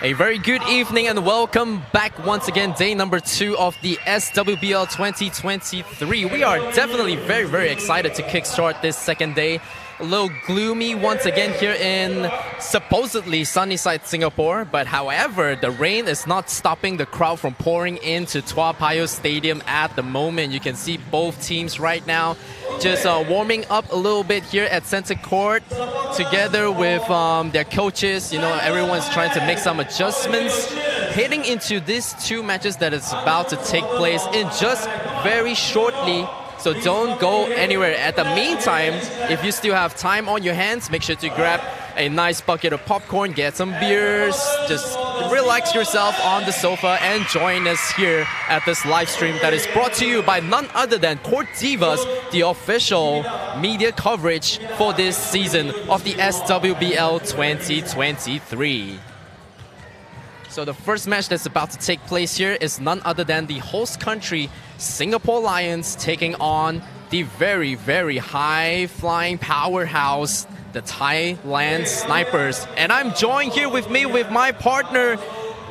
A very good evening and welcome back once again, day number 2 of the SWBL 2023. We are definitely very excited to kickstart this second day. A little gloomy once again here in supposedly sunny side Singapore, but however, the rain is not stopping the crowd from pouring into Toa Payoh Stadium at the moment. You can see both teams right now just warming up a little bit here at center court together with their coaches. You know, everyone's trying to make some adjustments heading into these 2 matches that is about to take place in just very shortly. So don't go anywhere. At the meantime, if you still have time on your hands, make sure to grab a nice bucket of popcorn, get some beers, just relax yourself on the sofa and join us here at this live stream that is brought to you by none other than Court Divas, the official media coverage for this season of the SWBL 2023. So the first match that's about to take place here is none other than the host country, Singapore Lions, taking on the very high-flying powerhouse, the Thailand Snipers. And I'm joined here with me with my partner.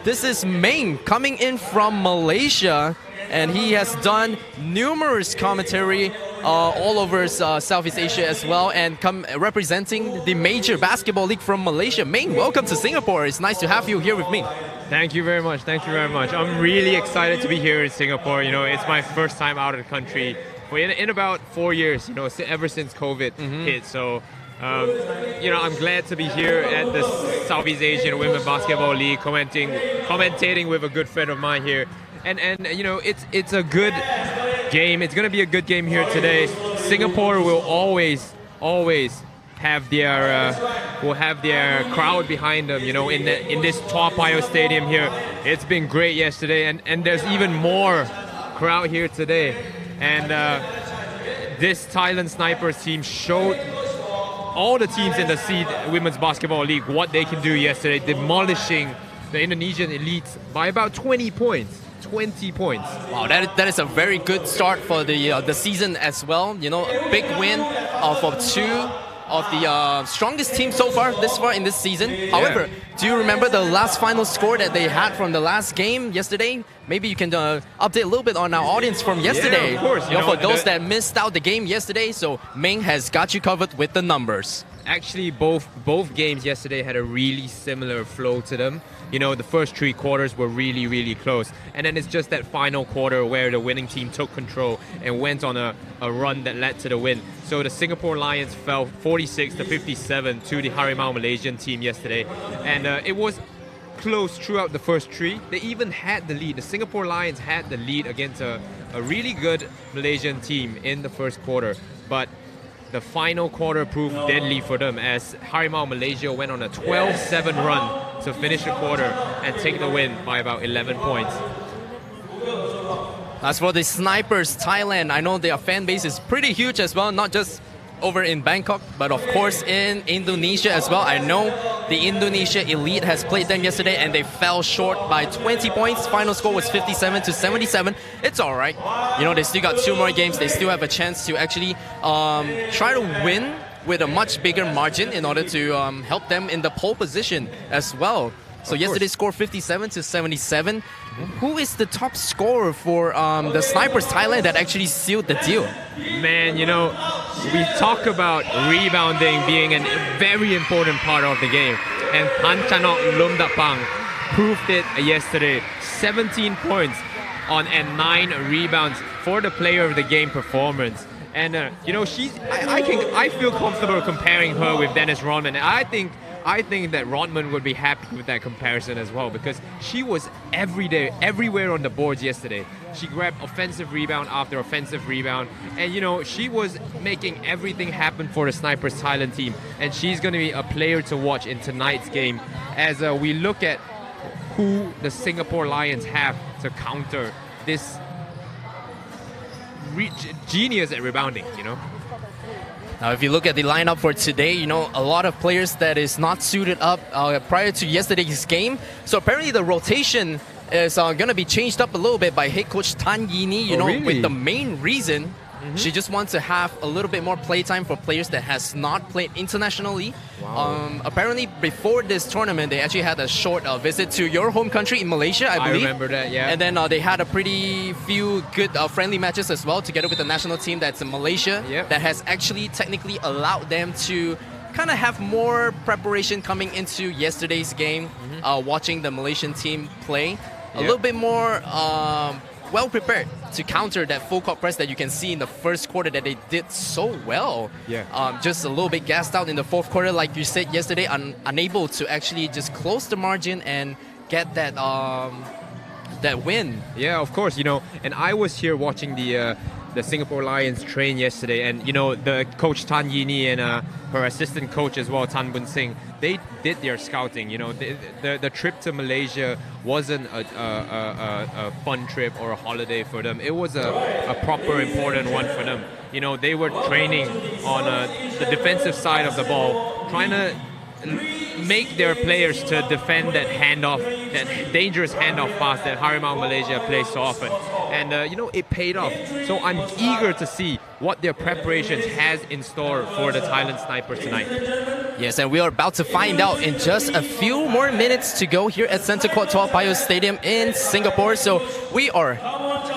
This is Ming, coming in from Malaysia, and he has done numerous commentary all over Southeast Asia as well, and representing the major basketball league from Malaysia. Ming, welcome to Singapore. It's nice to have you here with me. Thank you very much. Thank you very much. I'm really excited to be here in Singapore. You know, it's my first time out of the country in about 4 years, you know, ever since COVID hit. So, you know, I'm glad to be here at the Southeast Asian Women's Basketball League, commentating with a good friend of mine here. And you know, it's a good game. It's going to be a good game here today. Singapore will always have their crowd behind them, you know, in this Toa Payoh Stadium here. It's been great yesterday, and there's even more crowd here today. And this Thailand Snipers team showed all the teams in the SEED Women's Basketball League what they can do yesterday, demolishing the Indonesian elites by about 20 points. 20 points. Wow, that is a very good start for the season as well. You know, a big win for 2 of the strongest teams so far in this season. However, do you remember the last final score that they had from the last game yesterday? Maybe you can update a little bit on our audience from yesterday. Yeah, of course. You know, for those that missed out the game yesterday, so Ming has got you covered with the numbers. Actually, both games yesterday had a really similar flow to them. You know, the first 3 quarters were really close. And then it's just that final quarter where the winning team took control and went on a run that led to the win. So the Singapore Lions fell 46-57 to the Harimau Malaysian team yesterday. And it was close throughout the first 3. They even had the lead. The Singapore Lions had the lead against a really good Malaysian team in the first quarter. But the final quarter proved deadly for them as Harimau Malaysia went on a 12-7 run to finish the quarter and take the win by about 11 points. As for the Snipers Thailand, I know their fan base is pretty huge as well, not just over in Bangkok, but of course in Indonesia as well. I know the Indonesia Elite has played them yesterday and they fell short by 20 points. Final score was 57-77. It's all right. You know, they still got 2 more games. They still have a chance to actually try to win with a much bigger margin in order to help them in the pole position as well. So yesterday scored 57-77. Who is the top scorer for the Snipers Thailand that actually sealed the deal? Man, you know, we talk about rebounding being a very important part of the game. And Panchanok Lumdapang proved it yesterday. 17 points and 9 rebounds for the player of the game performance. And, you know, I feel comfortable comparing her with Dennis Rodman. And I think that Rodman would be happy with that comparison as well, because she was everywhere on the boards yesterday. She grabbed offensive rebound after offensive rebound, and you know, she was making everything happen for the Snipers Thailand team, and she's going to be a player to watch in tonight's game as we look at who the Singapore Lions have to counter this genius at rebounding, you know. Now, if you look at the lineup for today, you know, a lot of players that is not suited up prior to yesterday's game. So apparently the rotation is going to be changed up a little bit by head coach Tan Yini, you know, really? with the main reason she just wants to have a little bit more playtime for players that has not played internationally. Wow. Apparently before this tournament, they actually had a short visit to your home country in Malaysia, I believe. I remember that, yeah. And then they had a pretty few good friendly matches as well, together with the national team that's in Malaysia, that has actually technically allowed them to kind of have more preparation coming into yesterday's game, watching the Malaysian team play. A little bit more well prepared to counter that full court press that you can see in the first quarter that they did so well. Just a little bit gassed out in the fourth quarter, like you said yesterday, unable to actually just close the margin and get that that win. Yeah, of course, you know, and I was here watching the Singapore Lions train yesterday, and you know, the coach Tan Yini and her assistant coach as well, Tan Bun Sing, they did their scouting. You know, the trip to Malaysia wasn't a fun trip or a holiday for them. It was a proper important one for them. You know, they were training on the defensive side of the ball, trying to make their players to defend that handoff, that dangerous handoff pass that Harimau Malaysia plays so often. And, you know, it paid off. So I'm eager to see what their preparations has in store for the Thailand Snipers tonight. Yes, and we are about to find out in just a few more minutes to go here at Centre Court Toa Payoh Stadium in Singapore. So we are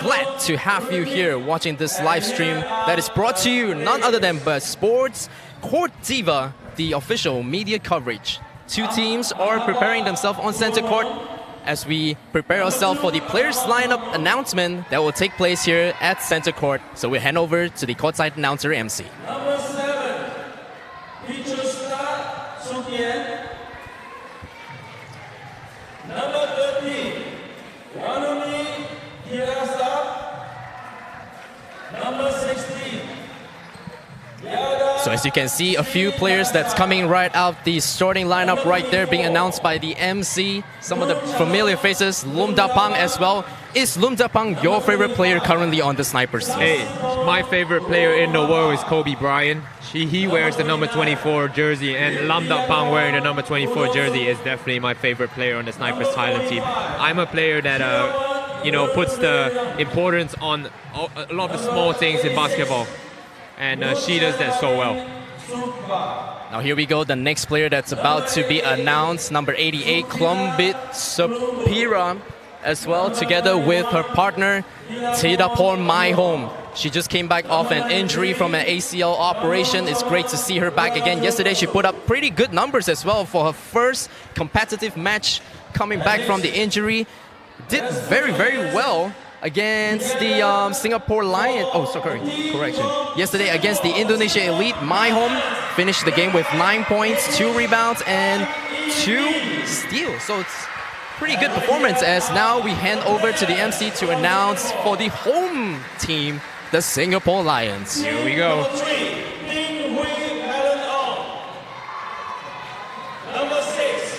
glad to have you here watching this live stream that is brought to you none other than Sports Court Diva, the official media coverage. 2 teams are preparing themselves on Centre Court as we prepare ourselves for the players lineup announcement that will take place here at Centre Court. So we hand over to the courtside announcer MC. Number 7, Swbl. Number 13, Wanumi Hirasa. Number 16. So as you can see, a few players that's coming right out, the starting lineup right there being announced by the MC. Some of the familiar faces, Lumdapang as well. Is Lumdapang your favorite player currently on the Snipers team? Hey, my favorite player in the world is Kobe Bryant. He wears the number 24 jersey, and Lumdapang wearing the number 24 jersey is definitely my favorite player on the Snipers Thailand team. I'm a player that you know, puts the importance on a lot of the small things in basketball. And she does that so well. Now here we go, the next player that's about to be announced, number 88, Klumbit Sapira, as well, together with her partner, Thedapor Maihom. She just came back off an injury from an ACL operation. It's great to see her back again. Yesterday she put up pretty good numbers as well for her first competitive match coming back from the injury. Did very, very well against the Singapore Lions. Oh, sorry, correction. Yesterday against the Indonesia Elite, Maihom finished the game with 9 points, 2 rebounds, and 2 steals. So it's pretty good performance as now we hand over to the MC to announce for the home team, the Singapore Lions. Here we go. Number 6,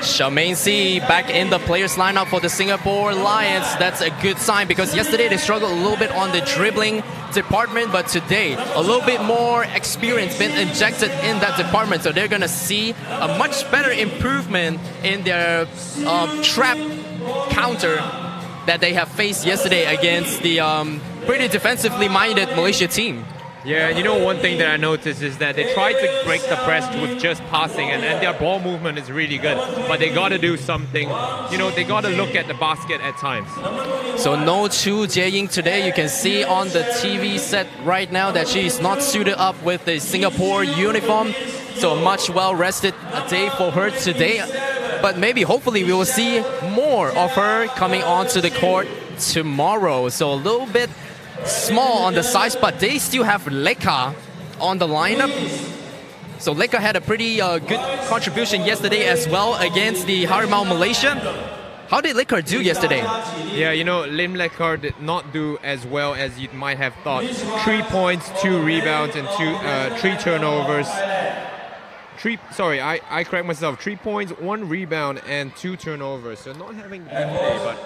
Charmaine C back in the players lineup for the Singapore Lions. That's a good sign because yesterday they struggled a little bit on the dribbling department, but today a little bit more experience been injected in that department. So they're going to see a much better improvement in their trap counter that they have faced yesterday against the pretty defensively minded Malaysia team. Yeah, you know, one thing that I noticed is that they tried to break the press with just passing, and their ball movement is really good. But they got to do something. You know, they got to look at the basket at times. So no Chu Jie-ying today. You can see on the TV set right now that she is not suited up with the Singapore uniform. So a much well-rested day for her today. But maybe, hopefully, we will see more of her coming onto the court tomorrow. So a little bit small on the size, but they still have Leka on the lineup. So Leka had a pretty good contribution yesterday as well against the Harimau Malaysia. How did Leka do yesterday? Yeah, you know, Lim Lekar did not do as well as you might have thought. 3 points, 2 rebounds, and 3 turnovers. I correct myself. 3 points, 1 rebound, and 2 turnovers. So not having the best day, but.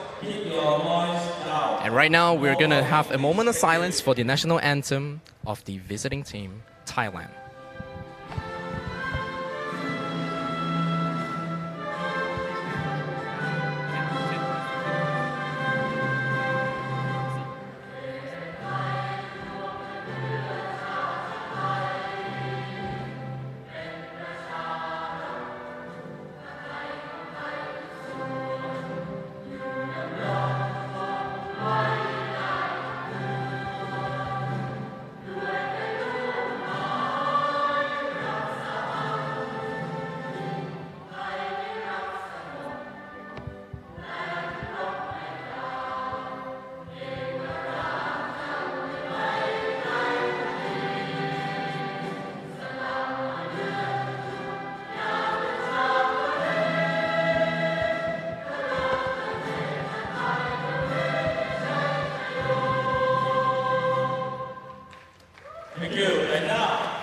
And right now, we're gonna have a moment of silence for the national anthem of the visiting team, Thailand.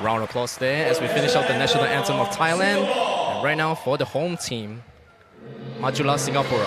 Round of applause there as we finish out the national anthem of Thailand. And right now for the home team, Majulah Singapura.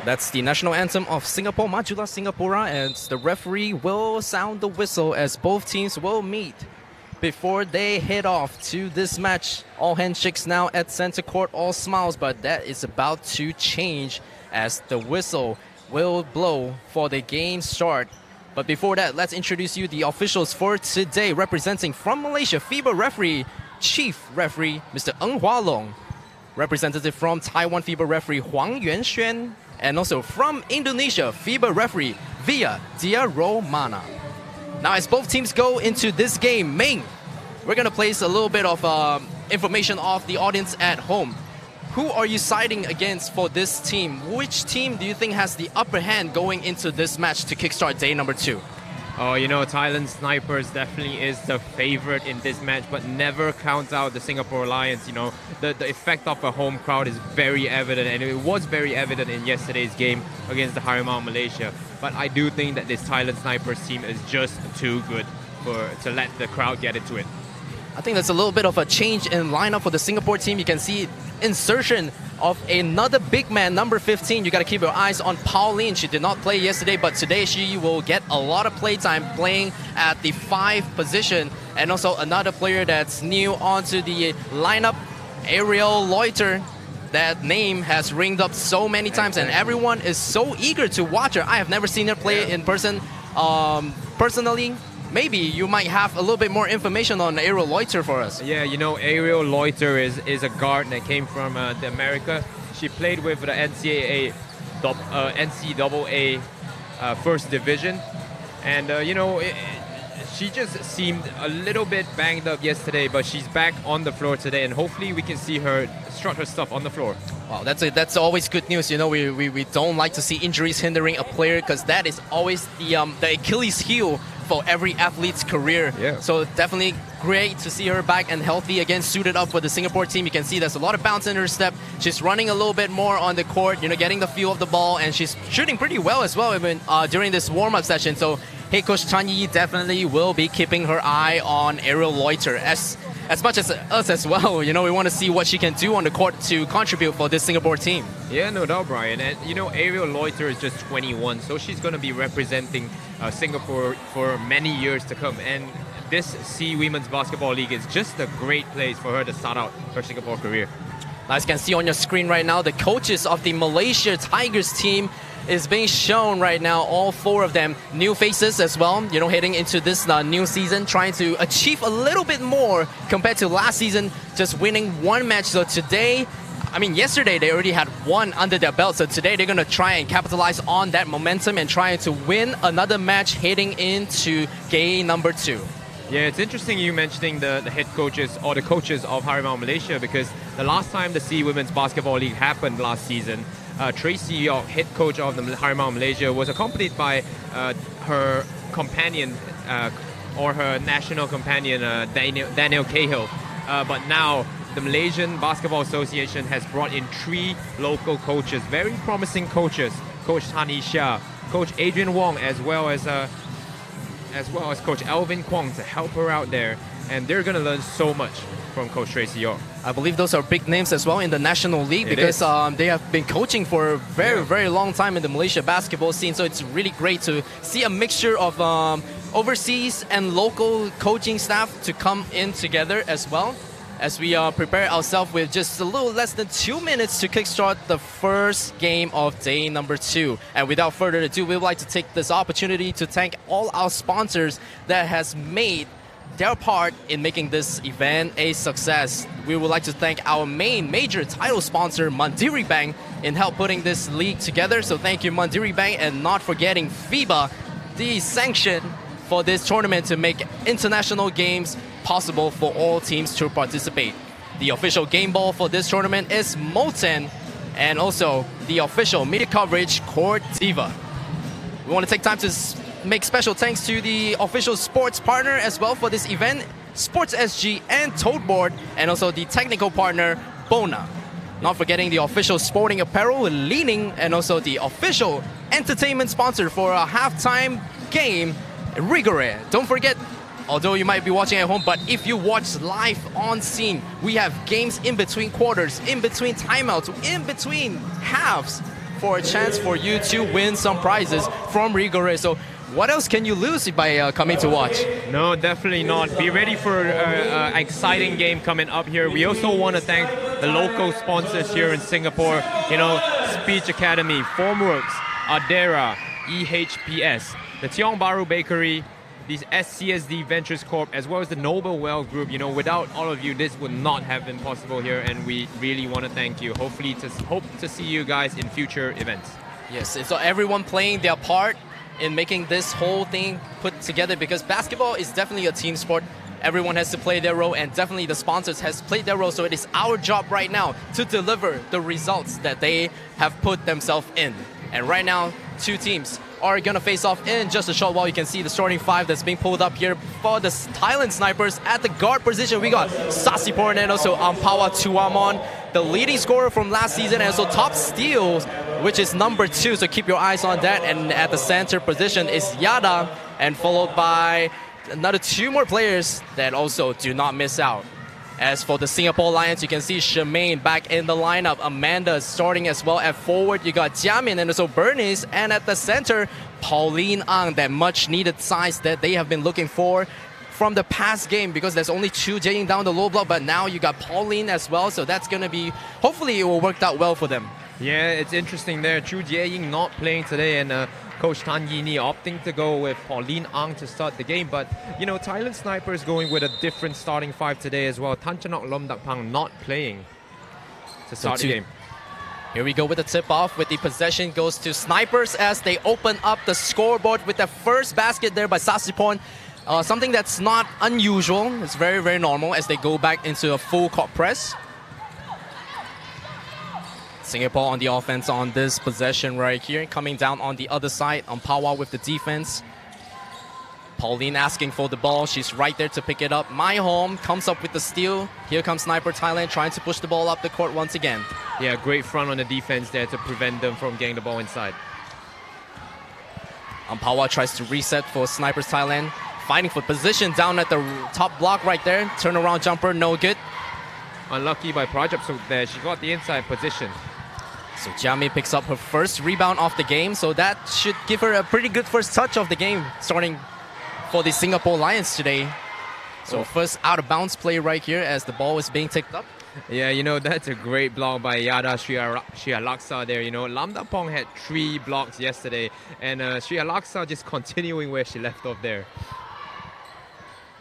That's the national anthem of Singapore, Majulah Singapura, and the referee will sound the whistle as both teams will meet before they head off to this match. All handshakes now at center court, all smiles, but that is about to change as the whistle will blow for the game start. But before that, let's introduce you the officials for today. Representing from Malaysia, FIBA referee, Chief Referee, Mr. Ng Hua Long. Representative from Taiwan, FIBA referee, Huang Yuanxuan. And also from Indonesia, FIBA referee, Via Dia Romana. Now as both teams go into this game, Ming, we're going to place a little bit of information off the audience at home. Who are you siding against for this team? Which team do you think has the upper hand going into this match to kickstart day number 2? Oh, you know, Thailand Snipers definitely is the favorite in this match, but never counts out the Singapore Lions. You know, the effect of a home crowd is very evident, and it was very evident in yesterday's game against the Harimau Malaysia. But I do think that this Thailand Snipers team is just too good to let the crowd get into it. I think that's a little bit of a change in lineup for the Singapore team. You can see insertion of another big man, number 15. You got to keep your eyes on Pauline. She did not play yesterday, but today she will get a lot of play time playing at the 5 position. And also another player that's new onto the lineup, Aerial Loiter. That name has ringed up so many times, and everyone is so eager to watch her. I have never seen her play in person. Personally, maybe you might have a little bit more information on Aerial Loiter for us. Yeah, you know, Aerial Loiter is a guard that came from the America. She played with the NCAA first division, and you know, she just seemed a little bit banged up yesterday, but she's back on the floor today, and hopefully we can see her strut her stuff on the floor. Wow, that's always good news. You know, we don't like to see injuries hindering a player, because that is always the Achilles heel for every athlete's career. Yeah. So definitely great to see her back and healthy again, suited up for the Singapore team. You can see there's a lot of bounce in her step. She's running a little bit more on the court, you know, getting the feel of the ball, and she's shooting pretty well as well even during this warm-up session. So head coach Chan Yi definitely will be keeping her eye on Aerial Loiter as much as us as well. You know, we want to see what she can do on the court to contribute for this Singapore team. Yeah, no doubt, Brian. And you know, Aerial Loiter is just 21, so she's going to be representing Singapore for many years to come. And this C Women's Basketball League is just a great place for her to start out her Singapore career. As you can see on your screen right now, the coaches of the Malaysia Tigers team is being shown right now, all 4 of them, new faces as well, you know, heading into this new season, trying to achieve a little bit more compared to last season, just winning 1 match. So today, I mean, yesterday they already had 1 under their belt, so today they're going to try and capitalize on that momentum and trying to win another match heading into game number 2. Yeah, it's interesting you mentioning the head coaches or the coaches of Harimau Malaysia, because the last time the C Women's Basketball League happened last season, Tracy York, head coach of the Harimau Malaysia, was accompanied by her companion or her national companion, Daniel Cahill. But now the Malaysian Basketball Association has brought in 3 local coaches, very promising coaches. Coach Tan Isha, Coach Adrian Wong, as well as Coach Alvin Kwong to help her out there. And they're going to learn so much from Coach Tracy York. I believe those are big names as well in the National League, because they have been coaching for a very long time in the Malaysia basketball scene. So it's really great to see a mixture of overseas and local coaching staff to come in together as well, as we prepare ourselves with just a little less than 2 minutes to kickstart the first game of day number 2. And without further ado, we would like to take this opportunity to thank all our sponsors that has made their part in making this event a success. We would like to thank our major title sponsor, Mandiri Bank, in help putting this league together. So thank you, Mandiri Bank, and not forgetting FIBA, the sanction for this tournament to make international games possible for all teams to participate. The official game ball for this tournament is Molten, and also the official media coverage, Court Diva. We want to take time to make special thanks to the official sports partner as well for this event, Sports SG and Toadboard, and also the technical partner, Bona. Not forgetting the official sporting apparel, Leaning, and also the official entertainment sponsor for a halftime game, Rigore. Don't forget, although you might be watching at home, but if you watch live on scene, we have games in between quarters, in between timeouts, in between halves, for a chance for you to win some prizes from Rigore. So what else can you lose by coming to watch? No, definitely not. Be ready for an exciting game coming up here. We also want to thank the local sponsors here in Singapore. You know, Speech Academy, Formworks, Adera, EHPS, the Tiong Bahru Bakery, these SCSD Ventures Corp, as well as the Noble Well Group. You know, without all of you, this would not have been possible here, and we really want to thank you. Hope to see you guys in future events. Yes, so everyone playing their part in making this whole thing put together, because basketball is definitely a team sport. Everyone has to play their role, and definitely the sponsors has played their role. So it is our job right now to deliver the results that they have put themselves in. And right now, 2 teams are going to face off in just a short while. You can see the starting 5 that's being pulled up here for the Thailand Snipers. At the guard position, we got Sasiporn and also Ampawa Tuamon, the leading scorer from last season, and also top steals, which is number 2. So keep your eyes on that. And at the center position is Yada, and followed by another 2 more players that also do not miss out. As for the Singapore Lions, you can see Shemaine back in the lineup. Amanda starting as well at forward. You got Jiamin and also Bernice. And at the center, Pauline Ang, that much needed size that they have been looking for from the past game, because there's only 2 Jiaying down the low block, but now you got Pauline as well. So that's going to be, hopefully it will work out well for them. Yeah, it's interesting there. Chu Jiaying not playing today, and Coach Tan Yini opting to go with Pauline Ang to start the game. But, you know, Thailand Snipers going with a different starting 5 today as well. Tanchanok Lomdakpang not playing to start the game. Here we go with the tip-off, with the possession goes to Snipers as they open up the scoreboard with the first basket there by Sasiporn. Something that's not unusual. It's very, very normal as they go back into a full court press. Singapore on the offense on this possession right here. Coming down on the other side on Pawa with the defense. Pauline asking for the ball. She's right there to pick it up. My Home comes up with the steal. Here comes Sniper Thailand trying to push the ball up the court once again. Yeah, great front on the defense there to prevent them from getting the ball inside. Ampawa tries to reset for Snipers Thailand. Fighting for position down at the top block right there. Turnaround jumper, no good. Unlucky by Prajaps there. She got the inside position. So Jiami picks up her first rebound of the game. So that should give her a pretty good first touch of the game, starting for the Singapore Lions today. So first out of bounds play right here as the ball is being ticked up. Yeah, you know, that's a great block by Yada Srihalaksa there. You know, Lamdapong had 3 blocks yesterday, and Srihalaksa just continuing where she left off there.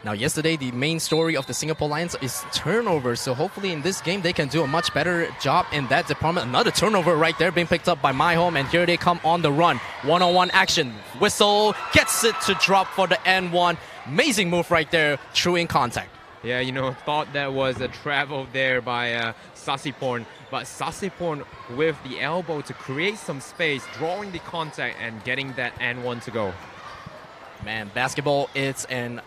Now, yesterday, the main story of the Singapore Lions is turnovers. So hopefully in this game, they can do a much better job in that department. Another turnover right there being picked up by My Home. And here they come on the run. One-on-one action. Whistle gets it to drop for the N1. Amazing move right there. True in contact. Yeah, you know, thought that was a travel there by Sasiporn. But Sasiporn with the elbow to create some space, drawing the contact and getting that N1 to go. Man, basketball, it's an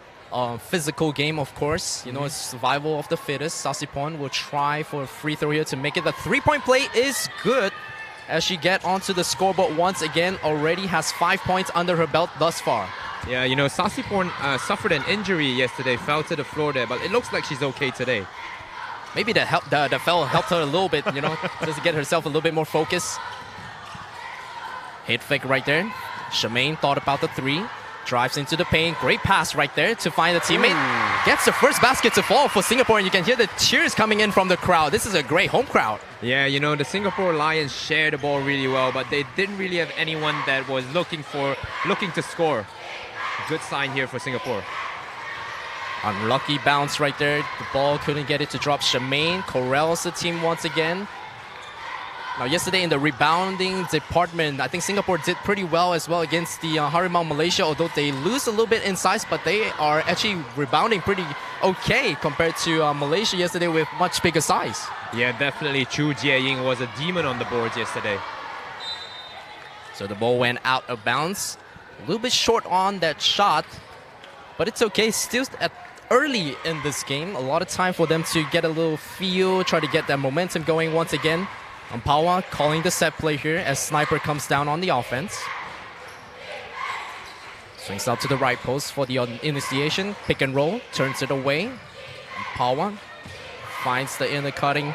physical game, of course. You know, it's survival of the fittest. Sasiporn will try for a free throw here to make it. The 3-point play is good as she get onto the scoreboard once again. Already has 5 points under her belt thus far. Yeah, you know, Sasiporn suffered an injury yesterday, fell to the floor there, but it looks like she's okay today. Maybe that fell helped her a little bit, you know, just to get herself a little bit more focus. Hit fake right there. Shemaine thought about the 3. Drives into the paint. Great pass right there to find the teammate. Ooh. Gets the first basket to fall for Singapore, and you can hear the cheers coming in from the crowd. This is a great home crowd. Yeah, you know, the Singapore Lions shared the ball really well, but they didn't really have anyone that was looking to score. Good sign here for Singapore. Unlucky bounce right there. The ball couldn't get it to drop. Shemaine corrals the team once again. Now, yesterday in the rebounding department, I think Singapore did pretty well as well against the Harimau Malaysia, although they lose a little bit in size, but they are actually rebounding pretty okay compared to Malaysia yesterday with much bigger size. Yeah, definitely. Chu Jiaying was a demon on the boards yesterday. So the ball went out of bounds. A little bit short on that shot, but it's okay. Still early in this game. A lot of time for them to get a little feel, try to get that momentum going once again. Ampawa calling the set play here as Sniper comes down on the offense. Swings out to the right post for the initiation. Pick and roll, turns it away. Ampawa finds the inner cutting,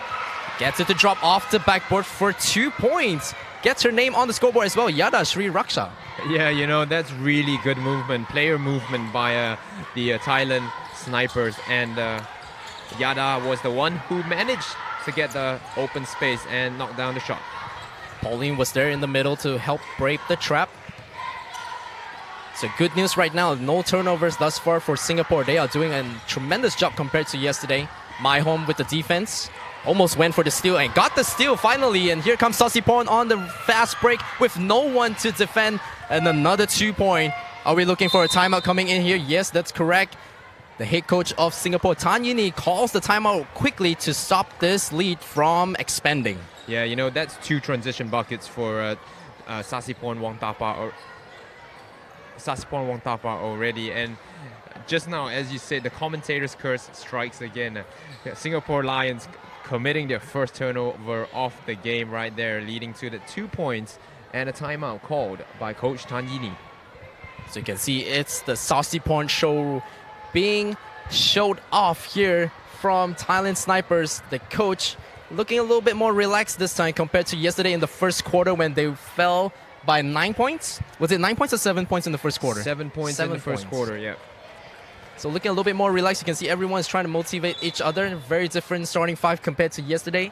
gets it to drop off the backboard for 2 points. Gets her name on the scoreboard as well, Yada Sri Raksha. Yeah, you know, that's really good movement, player movement by the Thailand Snipers. And Yada was the one who managed to get the open space and knock down the shot. Pauline was there in the middle to help break the trap. So good news right now, no turnovers thus far for Singapore. They are doing a tremendous job compared to yesterday. My Home with the defense. Almost went for the steal and got the steal finally. And here comes Sasiporn on the fast break with no one to defend. And another 2-point. Are we looking for a timeout coming in here? Yes, that's correct. The head coach of Singapore, Tan Yini, calls the timeout quickly to stop this lead from expanding. Yeah, you know, that's 2 transition buckets for Sasiporn Wongtapa already. And just now, as you said, the commentator's curse strikes again. Singapore Lions committing their first turnover of the game right there, leading to the 2 points and a timeout called by Coach Tan Yini. So you can see it's the Saucy Porn show being showed off here from Thailand Snipers. The coach looking a little bit more relaxed this time compared to yesterday in the first quarter when they fell by 9 points. Was it 9 points or 7 points in the first quarter? 7 points in the first quarter, yeah. So looking a little bit more relaxed. You can see everyone's trying to motivate each other. Very different starting five compared to yesterday.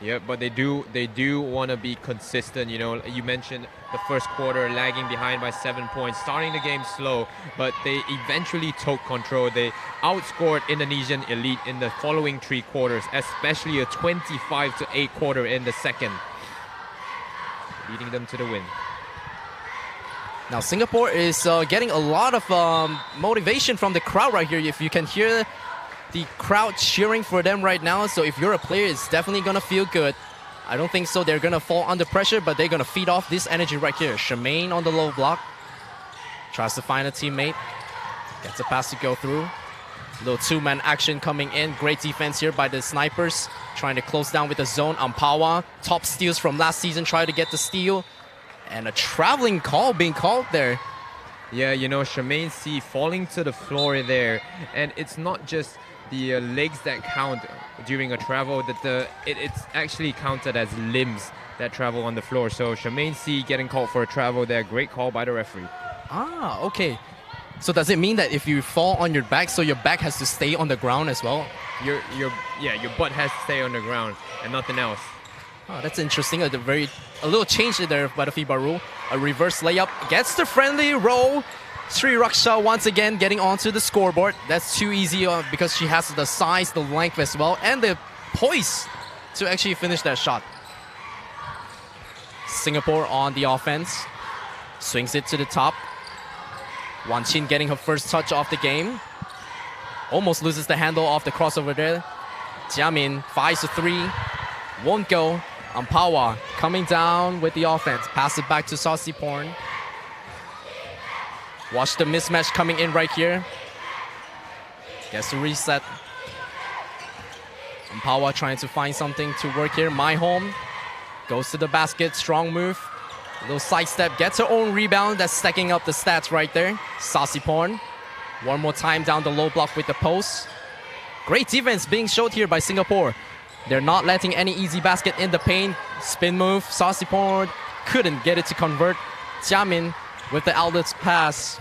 Yeah, but they do want to be consistent. You know, you mentioned the first quarter lagging behind by 7 points, starting the game slow, but they eventually took control. They outscored Indonesian Elite in the following 3 quarters, especially a 25-8 quarter in the second, leading them to the win. Now Singapore is getting a lot of motivation from the crowd right here. If you can hear the crowd cheering for them right now, so if you're a player, it's definitely gonna feel good. I don't think so they're gonna fall under pressure, but they're gonna feed off this energy right here. Shemaine on the low block, tries to find a teammate, gets a pass to go through. Little two-man action coming in. Great defense here by the Snipers, trying to close down with the zone. Ampawa, top steals from last season, try to get the steal. And a traveling call being called there. Yeah, you know, Shemaine C falling to the floor there. And it's not just the legs that count during a travel, that it's actually counted as limbs that travel on the floor. So Shemaine C getting called for a travel there. Great call by the referee. Ah, okay. So does it mean that if you fall on your back, so your back has to stay on the ground as well? Your butt has to stay on the ground and nothing else. Oh, that's interesting. A little change there by the FIBA rule. A reverse layup gets the friendly roll. Sri Raksha once again getting onto the scoreboard. That's too easy because she has the size, the length as well, and the poise to actually finish that shot. Singapore on the offense. Swings it to the top. Wan Chin getting her first touch off the game. Almost loses the handle off the crossover there. Jiamin fires a 3. Won't go. Ampawa coming down with the offense. Pass it back to Saucy Porn. Watch the mismatch coming in right here. Gets a reset. Ampawa trying to find something to work here. My home goes to the basket. Strong move. A little sidestep. Gets her own rebound. That's stacking up the stats right there. Saucy Porn. One more time down the low block with the post. Great defense being showed here by Singapore. They're not letting any easy basket in the paint. Spin move. Saucy Porn couldn't get it to convert. Jiamin with the outlets pass.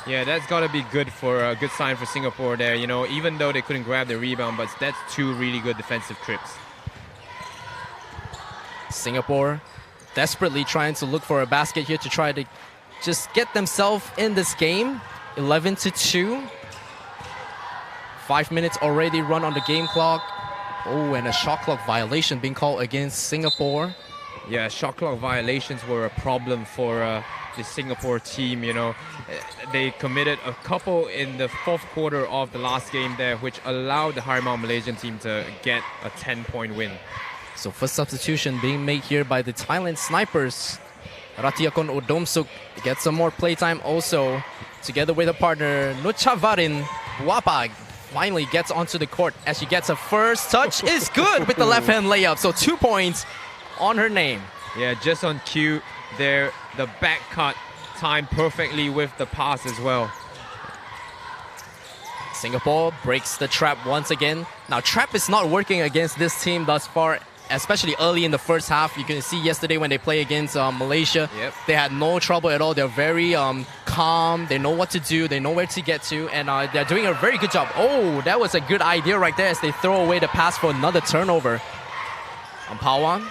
Yeah, that's got to be good for a good sign for Singapore there. You know, even though they couldn't grab the rebound, but that's 2 really good defensive trips. Singapore desperately trying to look for a basket here to try to just get themselves in this game. 11-2. 5 minutes already run on the game clock. Oh, and a shot clock violation being called against Singapore. Yeah, shot clock violations were a problem for the Singapore team, you know. They committed a couple in the 4th quarter of the last game there, which allowed the Harimau Malaysian team to get a 10-point win. So first substitution being made here by the Thailand Snipers. Ratiakon Udomsuk gets some more playtime also. Together with a partner, Nuchavarin Wapag finally gets onto the court as she gets a first touch. Is good with the left-hand layup. So 2 points on her name. Yeah, just on cue there. The back cut timed perfectly with the pass as well. Singapore breaks the trap once again. Now, trap is not working against this team thus far, especially early in the first half. You can see yesterday when they play against Malaysia, they had no trouble at all. They're very calm. They know what to do. They know where to get to. And they're doing a very good job. Oh, that was a good idea right there as they throw away the pass for another turnover. Ampawan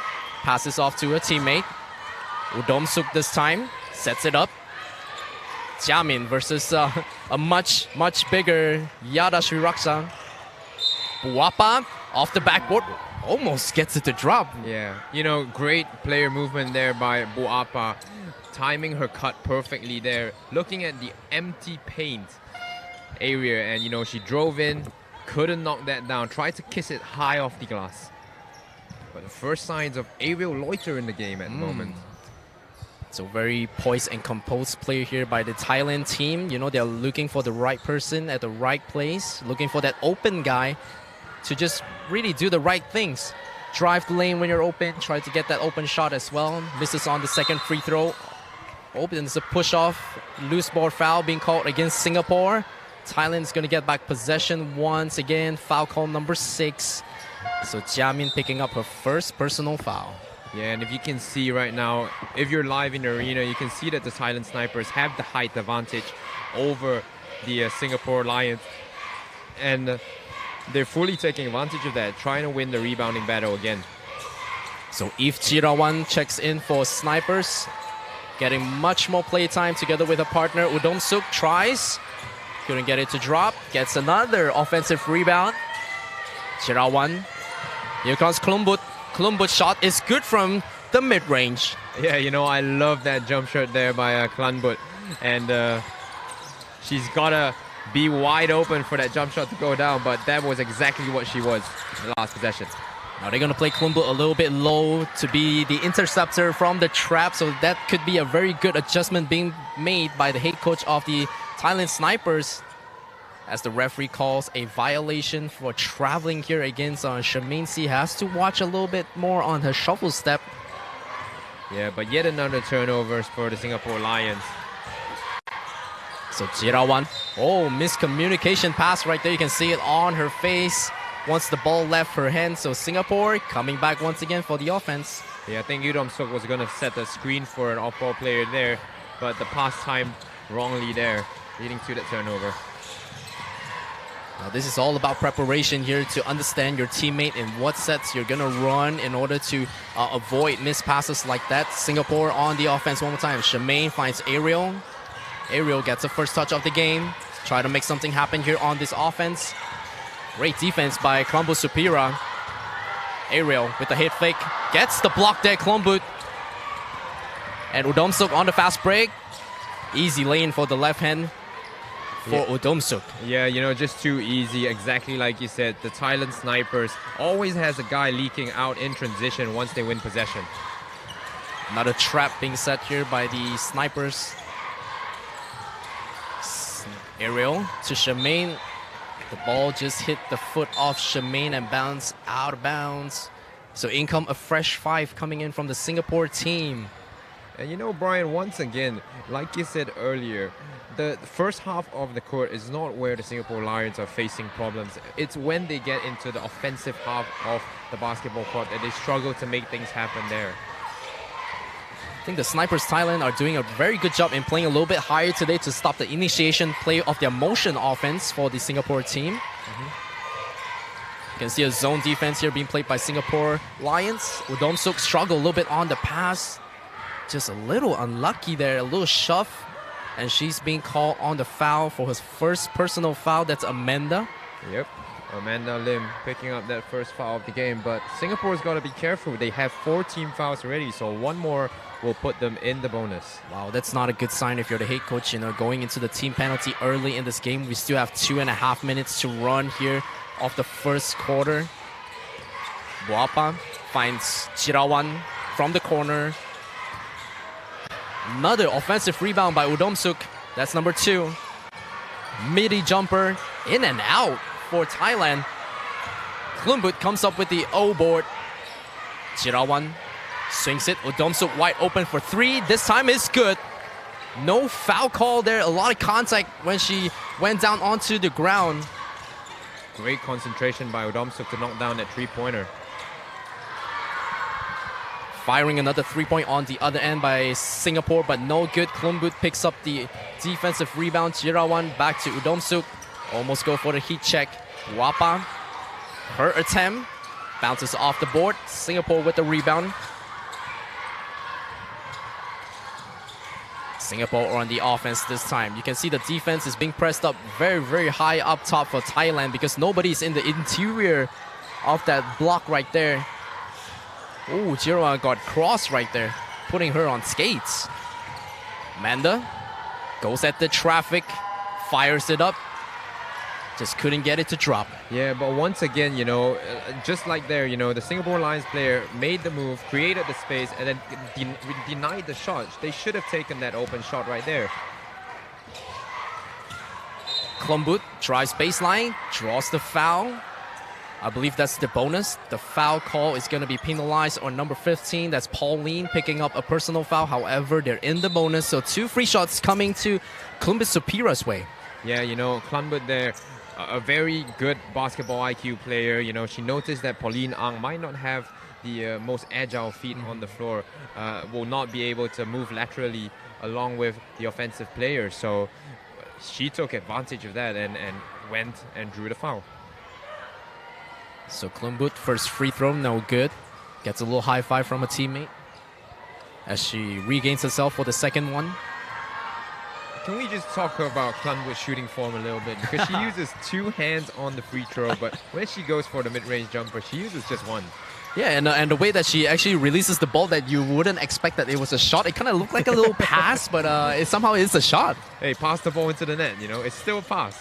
passes off to a teammate. Udomsuk this time sets it up. Jiamin versus a much bigger Yada Sriraksa. Buapa off the backboard. Almost gets it to drop. Yeah, you know, great player movement there by Buapa. Timing her cut perfectly there. Looking at the empty paint area, and you know, she drove in, couldn't knock that down. Tried to kiss it high off the glass. But the first signs of aerial loiter in the game at the moment. So very poised and composed player here by the Thailand team. You know, they're looking for the right person at the right place. Looking for that open guy to just really do the right things. Drive the lane when you're open. Try to get that open shot as well. Misses on the second free throw. Oh, it's a push-off. Loose ball foul being called against Singapore. Thailand's going to get back possession once again. Foul call number 6. So Jiamin picking up her first personal foul. Yeah, and if you can see right now, if you're live in the arena, you can see that the Thailand snipers have the height advantage over the Singapore Lions. And they're fully taking advantage of that, trying to win the rebounding battle again. So Eve Jirawan checks in for snipers, getting much more play time together with her partner. Udom Suk tries, couldn't get it to drop, gets another offensive rebound. Jirawan, here comes Klumbut. Klumbut's shot is good from the mid-range. Yeah, you know, I love that jump shot there by Klumbut. And she's got to be wide open for that jump shot to go down, but that was exactly what she was in the last possession. Now they're going to play Klumbut a little bit low to be the interceptor from the trap, so that could be a very good adjustment being made by the head coach of the Thailand Snipers, as the referee calls a violation for traveling here against Charmaine C. Has to watch a little bit more on her shuffle step. Yeah, but yet another turnovers for the Singapore Lions. So Jirawan, oh, miscommunication pass right there. You can see it on her face once the ball left her hand. So Singapore coming back once again for the offense. Yeah, I think Udom Suk was going to set the screen for an off-ball player there, but the pass time wrongly there, leading to that turnover. Now this is all about preparation here, to understand your teammate and what sets you're going to run in order to avoid missed passes like that. Singapore on the offense one more time. Charmaine finds Ariel. Ariel gets the first touch of the game. Try to make something happen here on this offense. Great defense by Klumbut Supira. Ariel with the hit fake. Gets the block there, Klumbut. And Udom Suk on the fast break. Easy lane for the left hand for Udom Suk. Yeah, you know, just too easy. Exactly like you said, the Thailand Snipers always has a guy leaking out in transition once they win possession. Another trap being set here by the Snipers. Ariel to Charmaine. The ball just hit the foot of Charmaine and bounced out of bounds. So in come a fresh 5 coming in from the Singapore team. And you know, Brian, once again, like you said earlier, the first half of the court is not where the Singapore Lions are facing problems. It's when they get into the offensive half of the basketball court that they struggle to make things happen there. I think the Snipers Thailand are doing a very good job in playing a little bit higher today to stop the initiation play of their motion offense for the Singapore team. You can see a zone defense here being played by Singapore Lions. Udom Suk struggled a little bit on the pass. Just a little unlucky there, a little shove. And she's being called on the foul for his first personal foul. That's Amanda. Yep, Amanda Lim picking up that first foul of the game. But Singapore's got to be careful. They have 4 team fouls already, so one more will put them in the bonus. Wow, that's not a good sign if you're the head coach, you know, going into the team penalty early in this game. We still have 2.5 minutes to run here of the first quarter. Buapa finds Jirawan from the corner. Another offensive rebound by Udom Suk. That's number 2. Midi jumper in and out for Thailand. Klumbut comes up with the O board. Jirawan swings it. Udom Suk wide open for 3. This time is good. No foul call there. A lot of contact when she went down onto the ground. Great concentration by Udom Suk to knock down that 3-pointer. Firing another 3-point on the other end by Singapore, but no good. Klumbut picks up the defensive rebound. Jirawan back to Udom Suk. Almost go for the heat check. Wapa, her attempt, bounces off the board. Singapore with the rebound. Singapore on the offense this time. You can see the defense is being pressed up very, very high up top for Thailand because nobody's in the interior of that block right there. Oh, Jirawan got crossed right there, putting her on skates. Amanda goes at the traffic, fires it up. Just couldn't get it to drop. Yeah, but once again, you know, just like there, you know, the Singapore Lions player made the move, created the space, and then denied the shot. They should have taken that open shot right there. Klumbut tries baseline, draws the foul. I believe that's the bonus. The foul call is going to be penalized on number 15. That's Pauline picking up a personal foul. However, they're in the bonus. So 2 free shots coming to Columbus Superior's way. Yeah, you know, Columbus there, a very good basketball IQ player. You know, she noticed that Pauline Ang might not have the most agile feet on the floor, will not be able to move laterally along with the offensive players. So she took advantage of that and went and drew the foul. So Klumbut, first free throw, no good. Gets a little high five from a teammate as she regains herself for the second one. Can we just talk about Klumbut's shooting form a little bit? Because she uses 2 hands on the free throw, but when she goes for the mid-range jumper, she uses just 1. Yeah, and the way that she actually releases the ball, that you wouldn't expect that it was a shot. It kind of looked like a little pass, but it somehow is a shot. Hey, pass the ball into the net, you know, it's still a pass.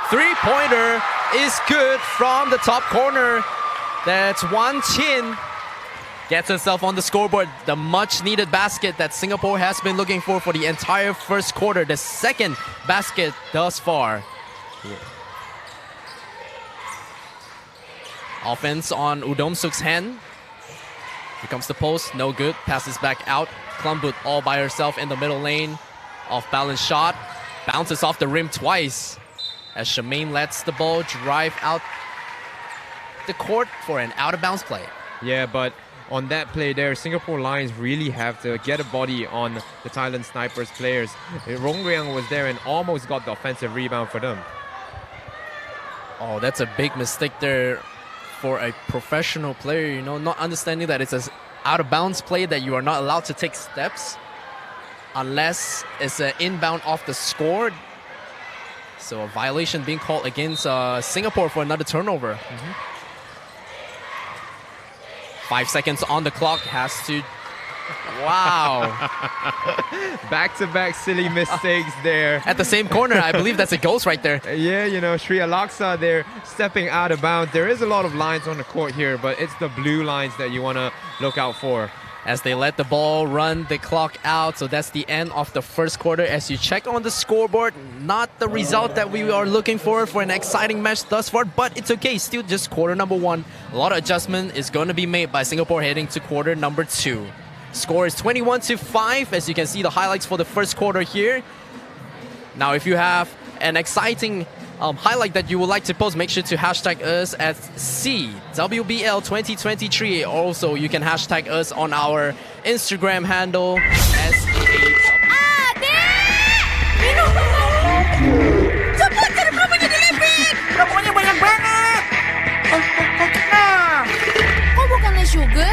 Three-pointer is good from the top corner. That's Wan Chin. Gets herself on the scoreboard. The much-needed basket that Singapore has been looking for the entire first quarter. The second basket thus far. Yeah. Offense on Udom Suk's hand. Here comes the post. No good. Passes back out. Klumbut all by herself in the middle lane. Off-balance shot. Bounces off the rim twice as Shemaine lets the ball drive out the court for an out-of-bounds play. Yeah, but on that play there, Singapore Lions really have to get a body on the Thailand Snipers players. Rong Riang was there and almost got the offensive rebound for them. Oh, that's a big mistake there for a professional player, you know, not understanding that it's an out-of-bounds play, that you are not allowed to take steps unless it's an inbound off the score. So a violation being called against Singapore for another turnover. 5 seconds on the clock. Has to... Wow. Back-to-back silly mistakes there. At the same corner, I believe that's a ghost right there. Yeah, you know, Sri Alaksa there stepping out of bounds. There is a lot of lines on the court here, but it's the blue lines that you want to look out for. As they let the ball run the clock out. So that's the end of the first quarter. As you check on the scoreboard, not the result that we are looking for an exciting match thus far, but it's okay. Still just quarter number 1. A lot of adjustment is going to be made by Singapore heading to quarter number 2. Score is 21-5, as you can see the highlights for the first quarter here. Now, if you have an exciting highlight that you would like to post, make sure to hashtag us at CWBL2023. Also, you can hashtag us on our Instagram handle, Cepat cari perempuannya di Lipik. Perempuannya banyak banget. Nah, kok bukannya Sugar?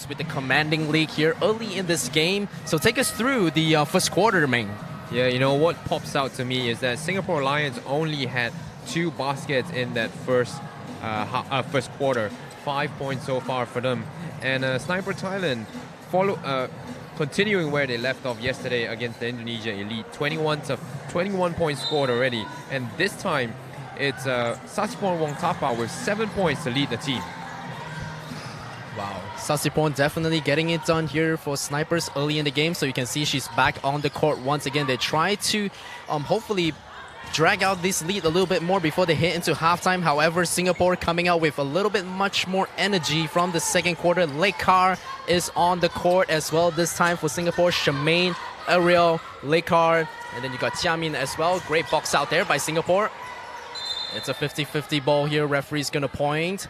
With the commanding lead here early in this game. So take us through the first quarter, Ming. Yeah, you know, what pops out to me is that Singapore Lions only had 2 baskets in that first quarter. 5 points so far for them. And Sniper Thailand continuing where they left off yesterday against the Indonesia Elite. 21 points scored already. And this time, it's Sasipon Wongtapa with 7 points to lead the team. Wow, Sasipon definitely getting it done here for Snipers early in the game. So you can see she's back on the court once again. They try to hopefully drag out this lead a little bit more before they hit into halftime. However, Singapore coming out with a little bit much more energy from the second quarter. Lekar is on the court as well this time for Singapore. Shemaine, Ariel, Lekar, and then you got Jiamin as well. Great box out there by Singapore. It's a 50-50 ball here. Referee's going to point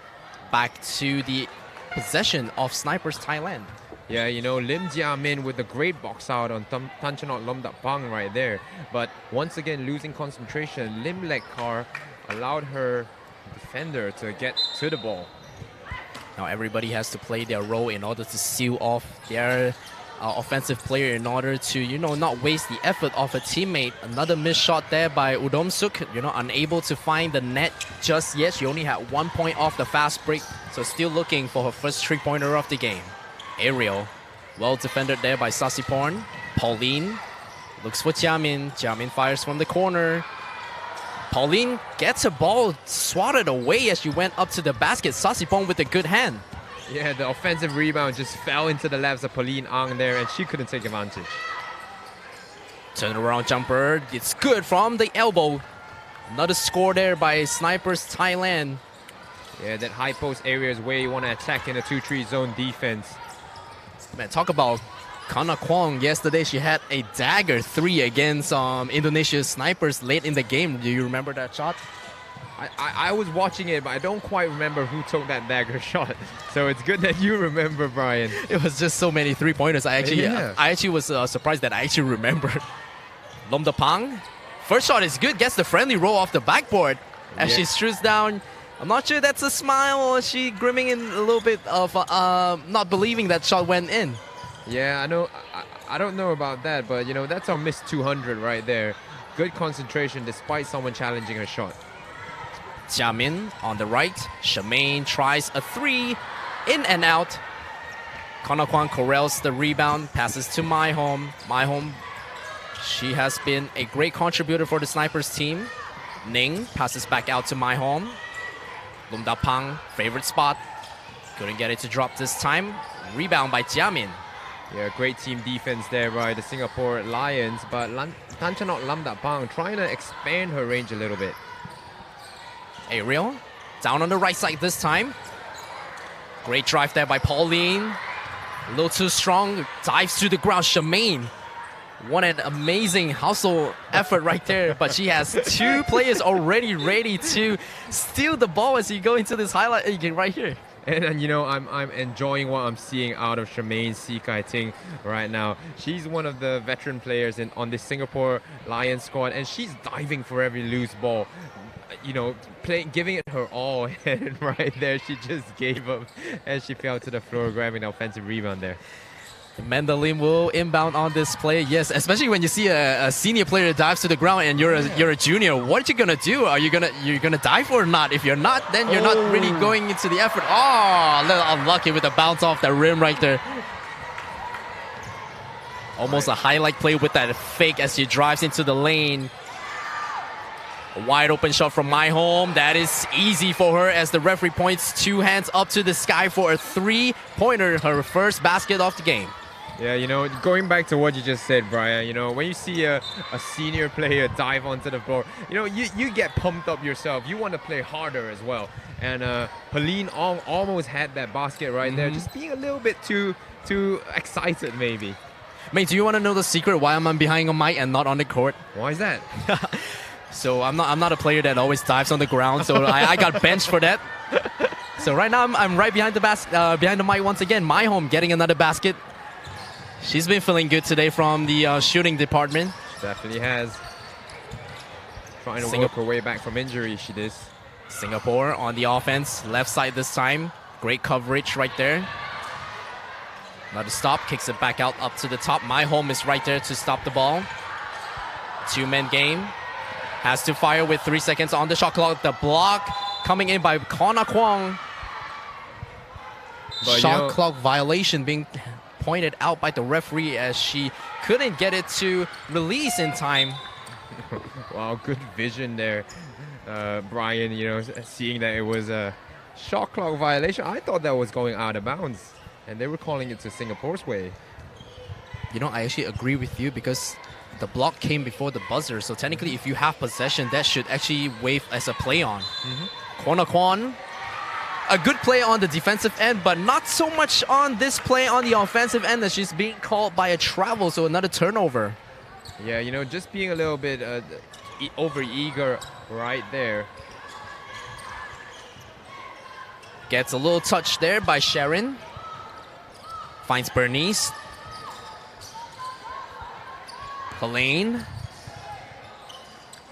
back to the possession of Snipers Thailand. Yeah, you know, Lim Jia-min with a great box out on Tanchanot Lomdapang right there. But once again, losing concentration, Lim Lekar allowed her defender to get to the ball. Now everybody has to play their role in order to seal off their offensive player in order to, you know, not waste the effort of a teammate. Another missed shot there by Udom Suk, you know, unable to find the net just yet. She only had 1 point off the fast break, so still looking for her first 3-pointer of the game. Ariel, well defended there by Sasiporn. Pauline looks for Jiamin. Jiamin fires from the corner. Pauline gets a ball swatted away as she went up to the basket. Sasiporn with a good hand. Yeah, the offensive rebound just fell into the laps of Pauline Ang there, and she couldn't take advantage. Turnaround jumper. It's good from the elbow. Another score there by Snipers Thailand. Yeah, that high post area is where you want to attack in a 2-3 zone defense. Man, talk about Kana Kwong. Yesterday she had a dagger 3 against Indonesia's Snipers late in the game. Do you remember that shot? I was watching it, but I don't quite remember who took that dagger shot. So it's good that you remember, Brian. It was just so many 3-pointers. I actually was surprised that I actually remembered. Lomdapang. First shot is good. Gets the friendly roll off the backboard as she shoots down. I'm not sure that's a smile or is she grimming in a little bit of not believing that shot went in. Yeah, I know. I don't know about that, but you know, that's a missed 200 right there. Good concentration despite someone challenging her shot. Jiamin on the right. Shemaine tries a 3. In and out. Konakwang corrals the rebound. Passes to My Home. She has been a great contributor for the Snipers team. Ning passes back out to My Home. Lomdapang, favorite spot. Couldn't get it to drop this time. Rebound by Jiamin. Yeah, great team defense there by the Singapore Lions, but Tanchanot Lomdapang trying to expand her range a little bit. Ariel, down on the right side this time. Great drive there by Pauline. A little too strong, dives to the ground. Shemaine. What an amazing hustle effort right there. But she has 2 players already ready to steal the ball as you go into this highlight right here. And you know, I'm enjoying what I'm seeing out of Shemaine Si Kai Ting right now. She's one of the veteran players on the Singapore Lions squad, and she's diving for every loose ball. You know, giving it her all, and right there she just gave up as she fell to the floor, grabbing the offensive rebound there. Mandolin will inbound on this play. Yes, especially when you see a senior player dives to the ground and you're a junior. What are you gonna do? Are you gonna dive or not? If you're not, then you're not really going into the effort. Oh, a little unlucky with the bounce off the rim right there. Almost a highlight play with that fake as she drives into the lane. A wide open shot from My Home. That is easy for her as the referee points 2 hands up to the sky for a 3-pointer, her first basket of the game. Yeah, you know, going back to what you just said, Brian, you know, when you see a senior player dive onto the floor, you know, you get pumped up yourself. You want to play harder as well. And Pauline almost had that basket right there, just being a little bit too excited maybe. Mate, do you want to know the secret why I'm behind a mic and not on the court? Why is that? So I'm not a player that always dives on the ground, so I got benched for that. So right now I'm right behind the mic once again. My Home getting another basket. She's been feeling good today from the shooting department. Definitely has. Trying to work her way back from injury, she does. Singapore on the offense, left side this time. Great coverage right there. Another stop, kicks it back out up to the top. My Home is right there to stop the ball. 2-man game. Has to fire with 3 seconds on the shot clock. The block coming in by Kona Kwong. Shot clock violation being pointed out by the referee as she couldn't get it to release in time. Wow, good vision there, Brian. You know, seeing that it was a shot clock violation. I thought that was going out of bounds, and they were calling it to Singapore's way. You know, I actually agree with you because The block came before the buzzer, so technically if you have possession, that should actually wave as a play on. Corner Kwon. A good play on the defensive end, but not so much on this play on the offensive end as she's being called by a travel, so another turnover. Yeah, you know, just being a little bit over-eager right there. Gets a little touch there by Sharon. Finds Bernice. Helene.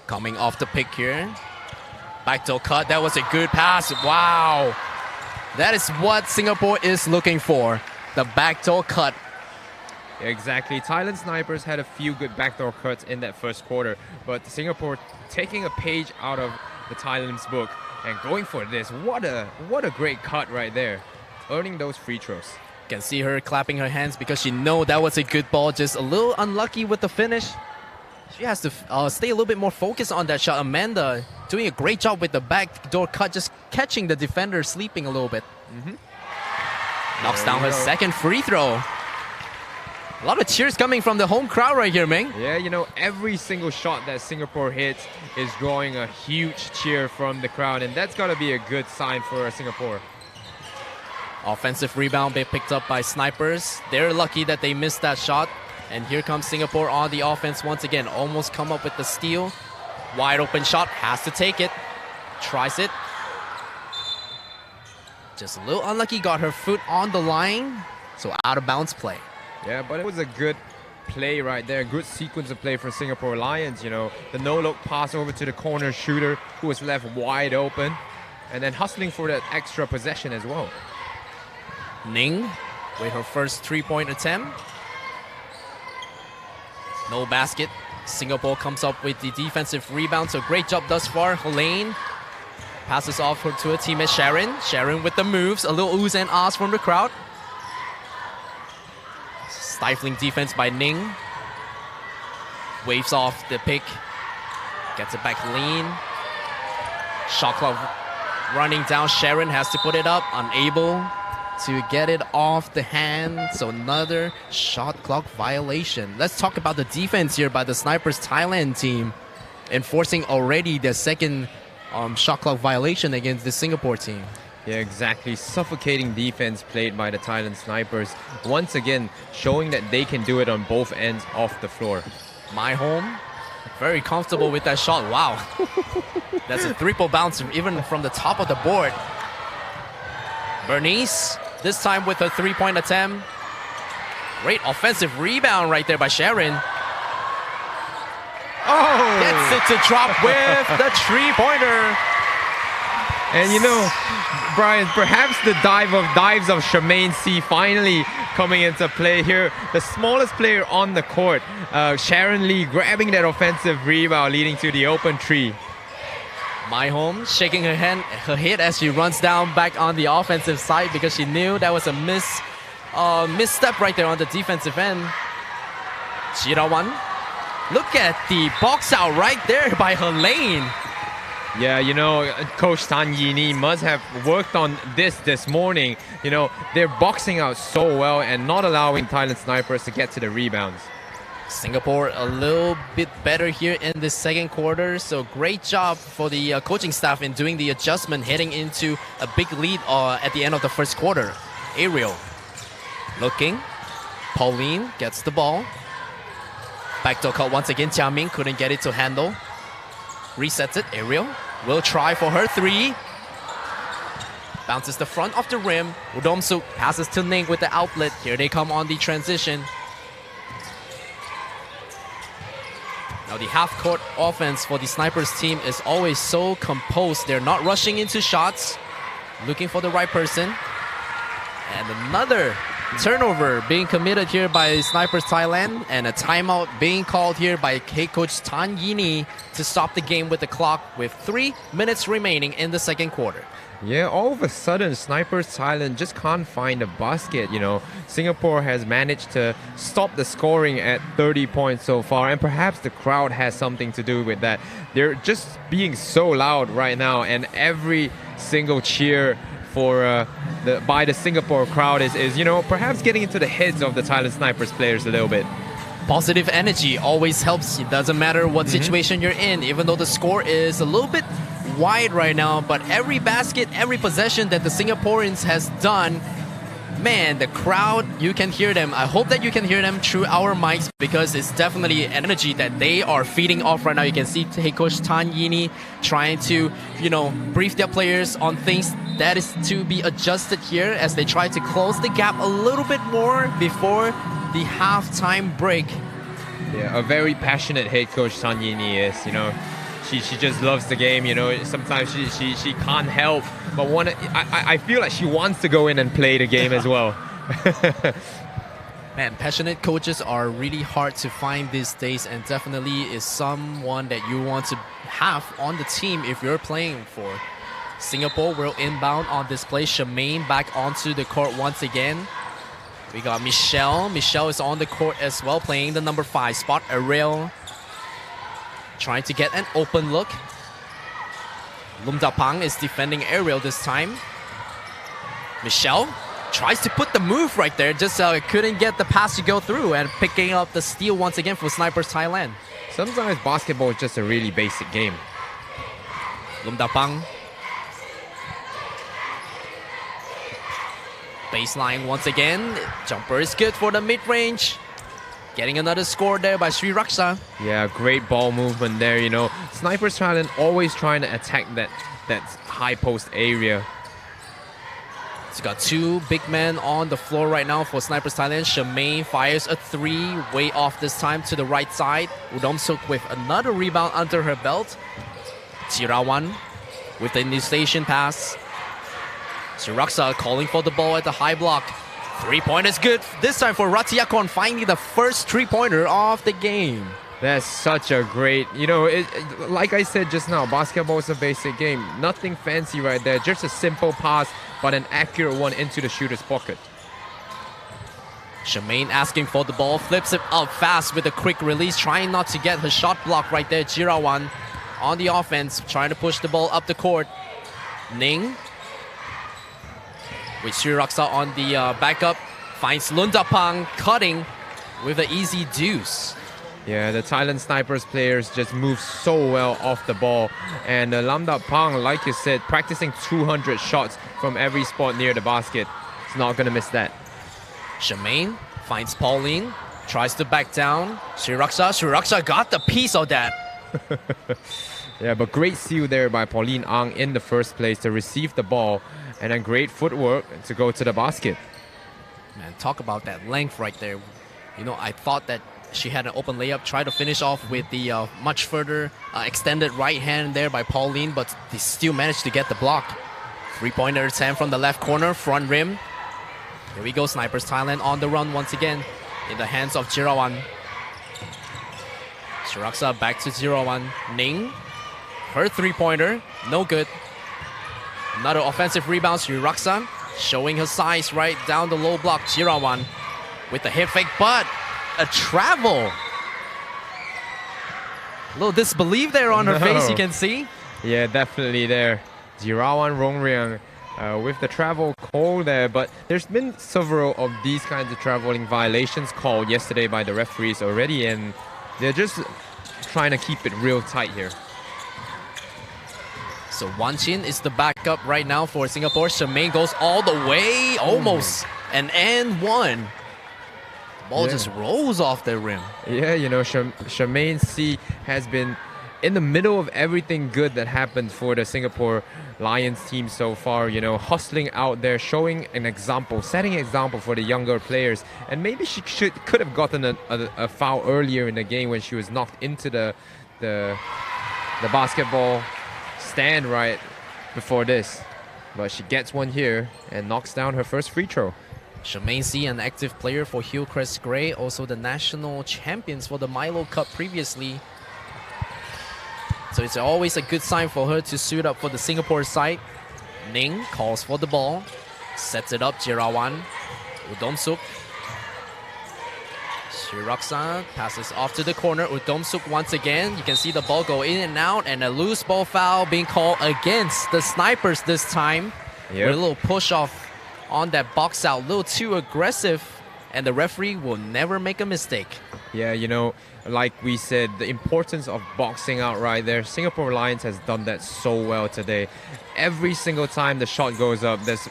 Coming off the pick here. Backdoor cut. That was a good pass. Wow. That is what Singapore is looking for. The backdoor cut. Exactly. Thailand Snipers had a few good backdoor cuts in that first quarter, but Singapore taking a page out of the Thailand's book and going for this. What a great cut right there. Earning those free throws. Can see her clapping her hands because she know that was a good ball. Just a little unlucky with the finish. She has to stay a little bit more focused on that shot. Amanda doing a great job with the backdoor cut, just catching the defender sleeping a little bit. Knocks down her second free throw. A lot of cheers coming from the home crowd right here, Ming. Yeah, you know, every single shot that Singapore hits is drawing a huge cheer from the crowd, and that's got to be a good sign for Singapore. Offensive rebound being picked up by Snipers. They're lucky that they missed that shot. And here comes Singapore on the offense once again. Almost come up with the steal. Wide open shot. Has to take it. Tries it. Just a little unlucky. Got her foot on the line. So out of bounds play. Yeah, but it was a good play right there. Good sequence of play for Singapore Lions. You know, the no-look pass over to the corner shooter who was left wide open. And then hustling for that extra possession as well. Ning with her first three-point attempt. No basket. Singapore comes up with the defensive rebound. So great job thus far. Helene passes off to her teammate Sharon. Sharon with the moves. A little oohs and ahs from the crowd. Stifling defense by Ning. Waves off the pick. Gets it back Helene. Shot clock running down. Sharon has to put it up. Unable to get it off the hand. So another shot clock violation. Let's talk about the defense here by the Snipers Thailand team. Enforcing already the second shot clock violation against the Singapore team. Yeah, exactly. Suffocating defense played by the Thailand Snipers. Once again, showing that they can do it on both ends of the floor. My home, very comfortable with that shot. Wow. That's a triple bounce even from the top of the board. Bernice, this time with a three-point attempt. Great offensive rebound right there by Sharon. Oh! Gets it to drop with the three-pointer. And you know, Brian, perhaps the dives of Charmaine C finally coming into play here. The smallest player on the court, Sharon Lee grabbing that offensive rebound leading to the open three. My home shaking her head as she runs down back on the offensive side because she knew that was a misstep right there on the defensive end. Chirawan. Look at the box out right there by Helene. Yeah, you know, Coach Tan Yini must have worked on this morning. You know, they're boxing out so well and not allowing Thailand Snipers to get to the rebounds. Singapore a little bit better here in the second quarter. So great job for the coaching staff in doing the adjustment heading into a big lead at the end of the first quarter. Ariel looking. Pauline gets the ball. Backdoor cut once again. Jiaming couldn't get it to handle. Resets it. Ariel will try for her three. Bounces the front of the rim. Udomsuk passes to Ning with the outlet. Here they come on the transition. Now the half-court offense for the Snipers team is always so composed. They're not rushing into shots, looking for the right person. And another turnover being committed here by Snipers Thailand, and a timeout being called here by head coach Tan Yini to stop the game with the clock with 3 minutes remaining in the second quarter. Yeah, all of a sudden, Snipers Thailand just can't find a basket, you know. Singapore has managed to stop the scoring at 30 points so far, and perhaps the crowd has something to do with that. They're just being so loud right now, and every single cheer for by the Singapore crowd is, you know, perhaps getting into the heads of the Thailand Snipers players a little bit. Positive energy always helps. It doesn't matter what situation you're in, even though the score is a little bit wide right now, but every basket, every possession that the Singaporeans has done, man, the crowd, you can hear them. I hope that you can hear them through our mics, because it's definitely an energy that they are feeding off right now. You can see head coach Tan Yini trying to, brief their players on things that is to be adjusted here as they try to close the gap a little bit more before the halftime break. Yeah, a very passionate head coach Tan Yini is, She just loves the game, Sometimes she can't help but I feel like she wants to go in and play the game as well. Man, passionate coaches are really hard to find these days, and definitely is someone that you want to have on the team if you're playing for. Singapore will inbound on this play. Shemaine back onto the court once again. We got Michelle. Michelle is on the court as well, playing the number 5 spot. Ariel trying to get an open look. Lumdapang is defending Ariel this time. Michelle tries to put the move right there, just couldn't get the pass to go through, and picking up the steal once again for Snipers Thailand. Sometimes basketball is just a really basic game. Lumdapang. Baseline once again. Jumper is good for the mid-range. Getting another score there by Sri Raksa. Yeah, great ball movement there, Snipers Thailand always trying to attack that high post area. It's got 2 big men on the floor right now for Snipers Thailand. Shemaine fires a 3, way off this time to the right side. Udomsuk with another rebound under her belt. Jirawan with the initiation pass. Sri Raksa calling for the ball at the high block. 3-pointer is good this time for Ratiakon, finding the first 3-pointer of the game. That's such a great, like I said just now, basketball is a basic game. Nothing fancy right there, just a simple pass, but an accurate one into the shooter's pocket. Shemaine asking for the ball, flips it up fast with a quick release, trying not to get her shot blocked right there. Jirawan on the offense, trying to push the ball up the court. Ning with Sri Raksa on the backup, finds Lundapang cutting with an easy deuce. Yeah, the Thailand Snipers players just move so well off the ball. And Lundapang, like you said, practicing 200 shots from every spot near the basket. It's not going to miss that. Shemaine finds Pauline, tries to back down. Sri Raksa got the piece of that. Yeah, but great steal there by Pauline Ang in the first place to receive the ball. And then great footwork to go to the basket. Man, talk about that length right there. I thought that she had an open layup, tried to finish off with the much further extended right hand there by Pauline, but they still managed to get the block. 3-pointer attempt from the left corner, front rim. Here we go, Snipers Thailand on the run once again in the hands of Jirawan. Shiraksa back to 0-1. Ning, her 3-pointer, no good. Another offensive rebound, Shiraksa showing her size right down the low block. Jirawan with the hip fake, but a travel. A little disbelief there on her face, you can see. Yeah, definitely there. Jirawan Rongrang with the travel call there, but there's been several of these kinds of traveling violations called yesterday by the referees already, and they're just trying to keep it real tight here. So Wan Chin is the backup right now for Singapore. Shemaine goes all the way, almost an and one. Ball just rolls off the rim. Yeah, Shemaine C has been in the middle of everything good that happened for the Singapore Lions team so far, hustling out there, showing an example, setting an example for the younger players. And maybe she could have gotten a foul earlier in the game when she was knocked into the basketball stand right before this. But she gets one here and knocks down her first free throw. Shemaine C, an active player for Hillcrest Grey, also the national champions for the Milo Cup previously. So it's always a good sign for her to suit up for the Singapore side. Ning calls for the ball, sets it up, Jirawan, Udomsuk. Shiraksa passes off to the corner, Udomsuk once again. You can see the ball go in and out, and a loose ball foul being called against the Snipers this time. Yep. With a little push off on that box out, a little too aggressive and the referee will never make a mistake. Yeah, you know, like we said, the importance of boxing out right there. Singapore Lions has done that so well today. Every single time the shot goes up, there's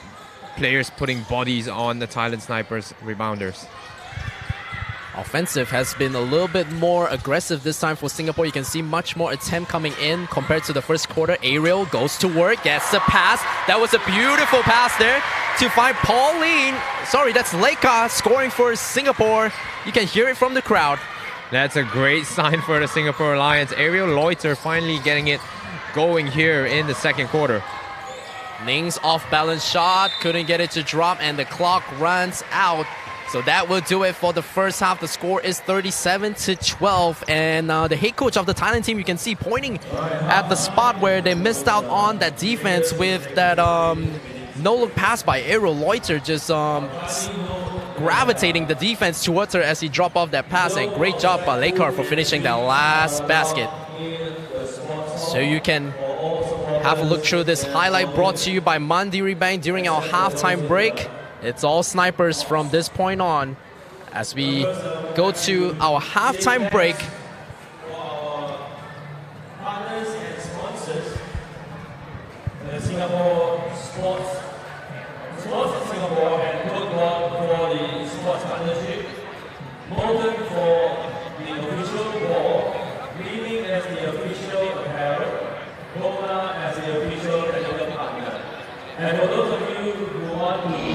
players putting bodies on the Thailand snipers, rebounders. Offensive has been a little bit more aggressive this time for Singapore. You can see much more attempt coming in compared to the first quarter. Ariel goes to work, gets the pass. That was a beautiful pass there to find Pauline. Sorry, that's Leica scoring for Singapore. You can hear it from the crowd. That's a great sign for the Singapore Lions. Ariel Loiter finally getting it going here in the second quarter. Ning's off-balance shot, couldn't get it to drop, and the clock runs out. So that will do it for the first half. The score is 37-12, and the head coach of the Thailand team, you can see pointing at the spot where they missed out on that defense with that no-look pass by Ariel Loiter, just gravitating the defense towards her as he dropped off that pass. And great job by Lekar for finishing that last basket. So you can have a look through this highlight brought to you by Mandiri Bank during our halftime break. It's all snipers from this point on as we go to our halftime break. Partners and sponsors, the Singapore Sports in Singapore and work well for the sports partnership. Molten for the official ball, Leading as the official apparel, Goma as the official technical partner. And for those of you who want to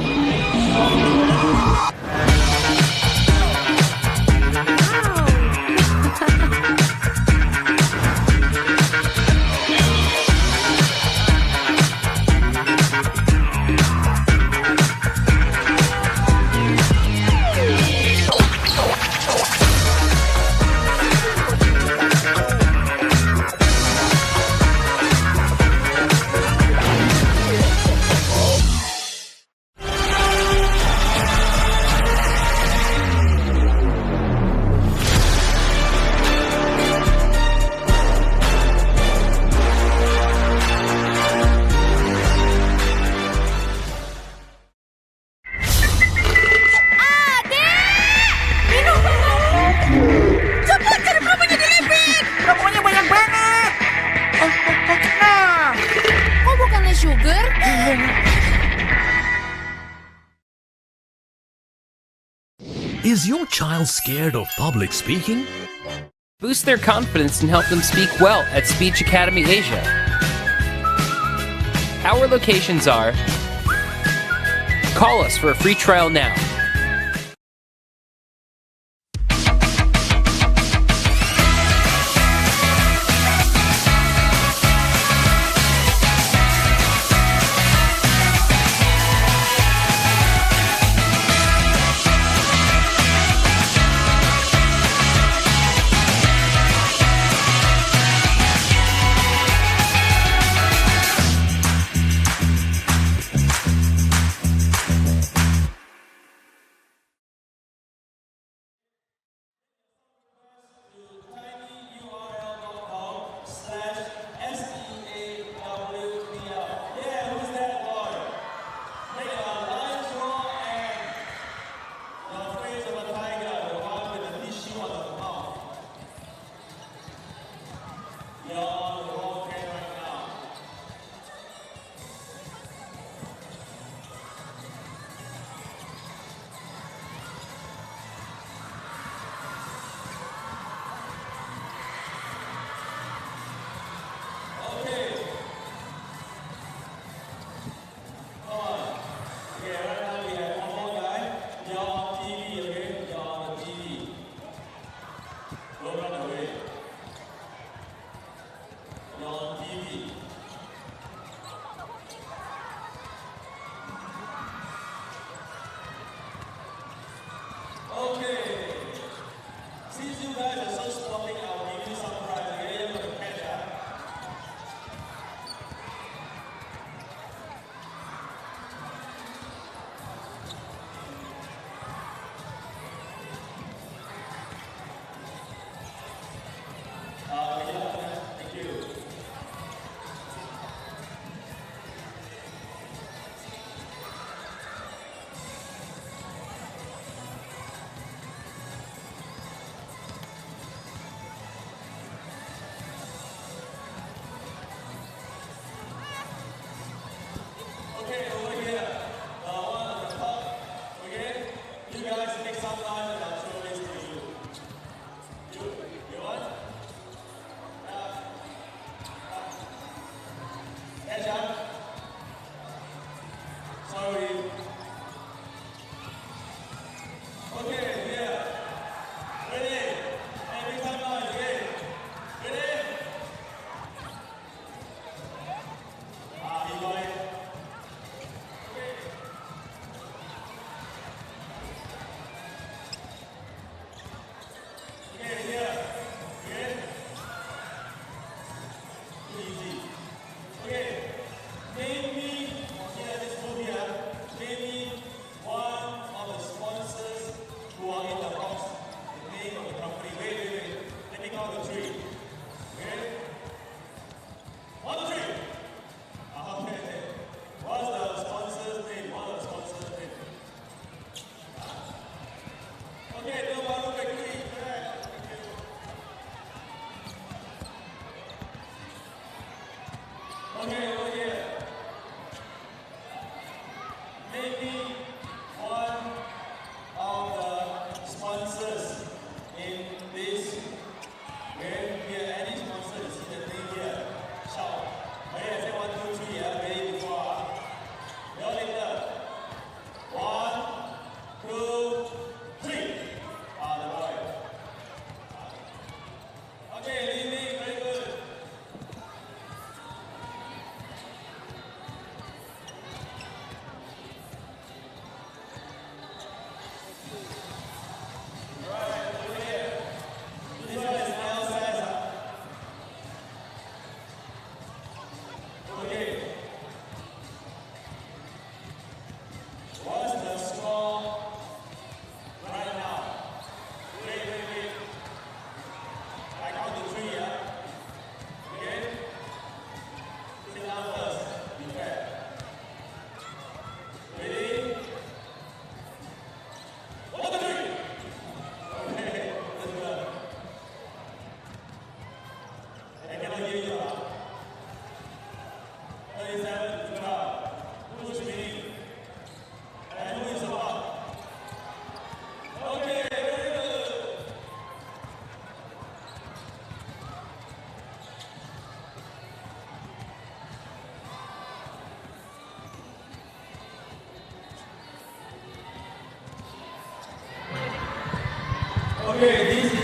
Is your child scared of public speaking? Boost their confidence and help them speak well at Speech Academy Asia. Our locations are... Call us for a free trial now.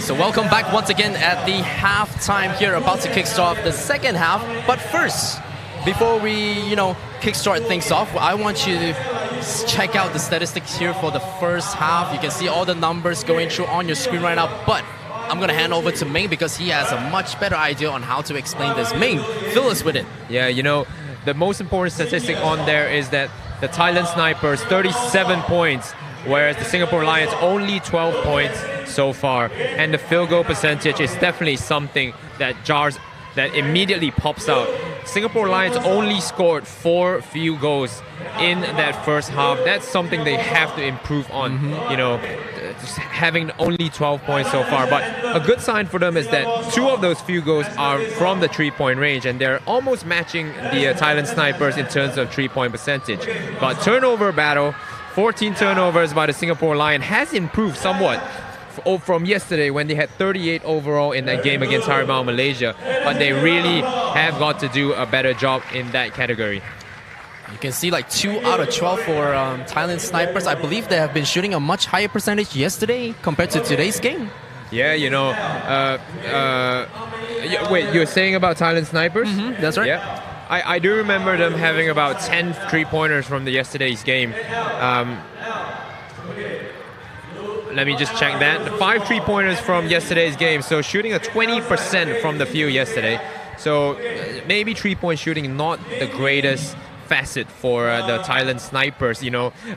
So welcome back once again at the halftime here, about to kickstart the second half. But first, before we, kickstart things off, I want you to check out the statistics here for the first half. You can see all the numbers going through on your screen right now, but I'm going to hand over to Ming because he has a much better idea on how to explain this. Ming, fill us with it. Yeah, the most important statistic on there is that the Thailand Snipers, 37 points, whereas the Singapore Lions only 12 points so far. And the field goal percentage is definitely something that that immediately pops out. Singapore Lions only scored 4 field goals in that first half. That's something they have to improve on, just having only 12 points so far. But a good sign for them is that 2 of those field goals are from the 3-point range, and they're almost matching the Thailand Snipers in terms of 3-point percentage. But turnover battle, 14 turnovers by the Singapore Lions has improved somewhat from yesterday when they had 38 overall in that game against Harimau Malaysia, but they really have got to do a better job in that category. You can see like 2 out of 12 for Thailand Snipers. I believe they have been shooting a much higher percentage yesterday compared to today's game. Yeah, wait, you're saying about Thailand Snipers? That's right. Yeah. I do remember them having about 10 3-pointers from yesterday's game. Let me just check that. 5 3-pointers from yesterday's game, so shooting a 20% from the field yesterday. So maybe 3-point shooting not the greatest facet for the Thailand Snipers.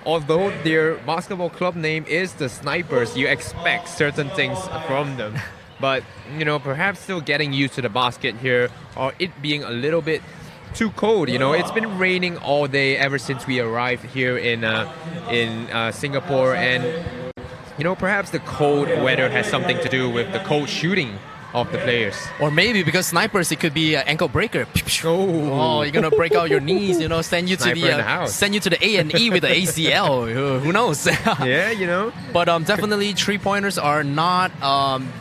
Although their basketball club name is the Snipers, you expect certain things from them. But perhaps still getting used to the basket here, or it being a little bit too cold. It's been raining all day ever since we arrived here in Singapore, and perhaps the cold weather has something to do with the cold shooting of the players. Or maybe because snipers, it could be an ankle breaker. Oh, you're gonna break out your knees. Send you to the A&E with the ACL. Who knows? Yeah, But definitely 3-pointers are not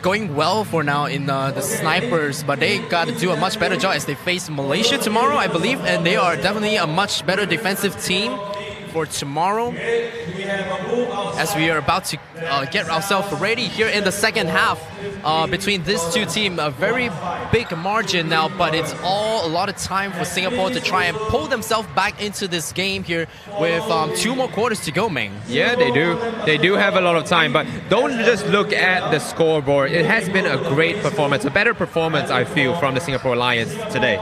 going well for now in the Snipers. But they got to do a much better job as they face Malaysia tomorrow, I believe, and they are definitely a much better defensive team for tomorrow, as we are about to get ourselves ready here in the second half between these two teams. A very big margin now, but it's a lot of time for Singapore to try and pull themselves back into this game here with 2 more quarters to go, Meng. Yeah, they do. They do have a lot of time, but don't just look at the scoreboard. It has been a great performance, a better performance, I feel, from the Singapore Lions today.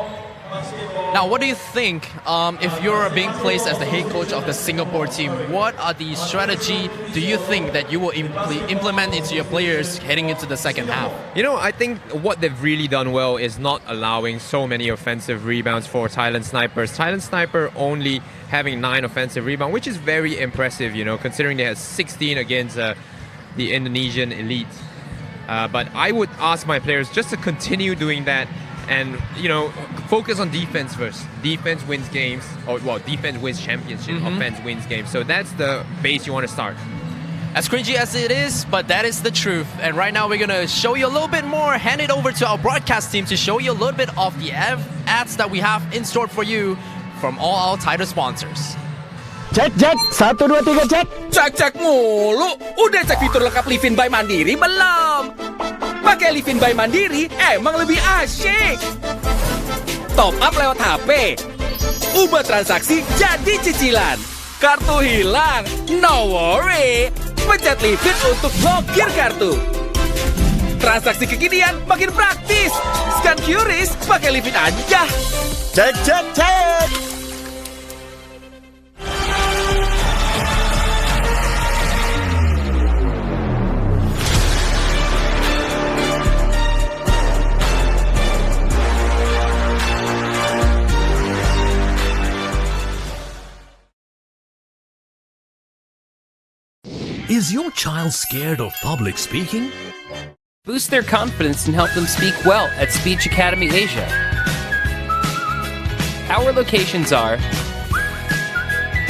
Now, what do you think if you're being placed as the head coach of the Singapore team? What are the strategy do you think that you will implement into your players heading into the second half? I think what they've really done well is not allowing so many offensive rebounds for Thailand Snipers. Thailand Sniper only having 9 offensive rebounds, which is very impressive, considering they had 16 against the Indonesian elite. But I would ask my players just to continue doing that, and focus on defense first. Defense wins games, defense wins championship. Offense wins games. So that's the base you want to start. As cringy as it is, but that is the truth. And right now we're gonna show you a little bit more. Hand it over to our broadcast team to show you a little bit of the ads that we have in store for you from all our title sponsors. Cek, 1, 2, 3, cek. Cek mulu. Udah cek fitur lengkap Livin by Mandiri belum? Pakai Livin by Mandiri emang lebih asyik. Top up lewat HP. Ubah transaksi jadi cicilan. Kartu hilang, no worry. Pencet Livin untuk blokir kartu. Transaksi kekinian makin praktis. Scan QRIS pakai Livin aja. Cek. Is your child scared of public speaking? Boost their confidence and help them speak well at Speech Academy Asia. Our locations are...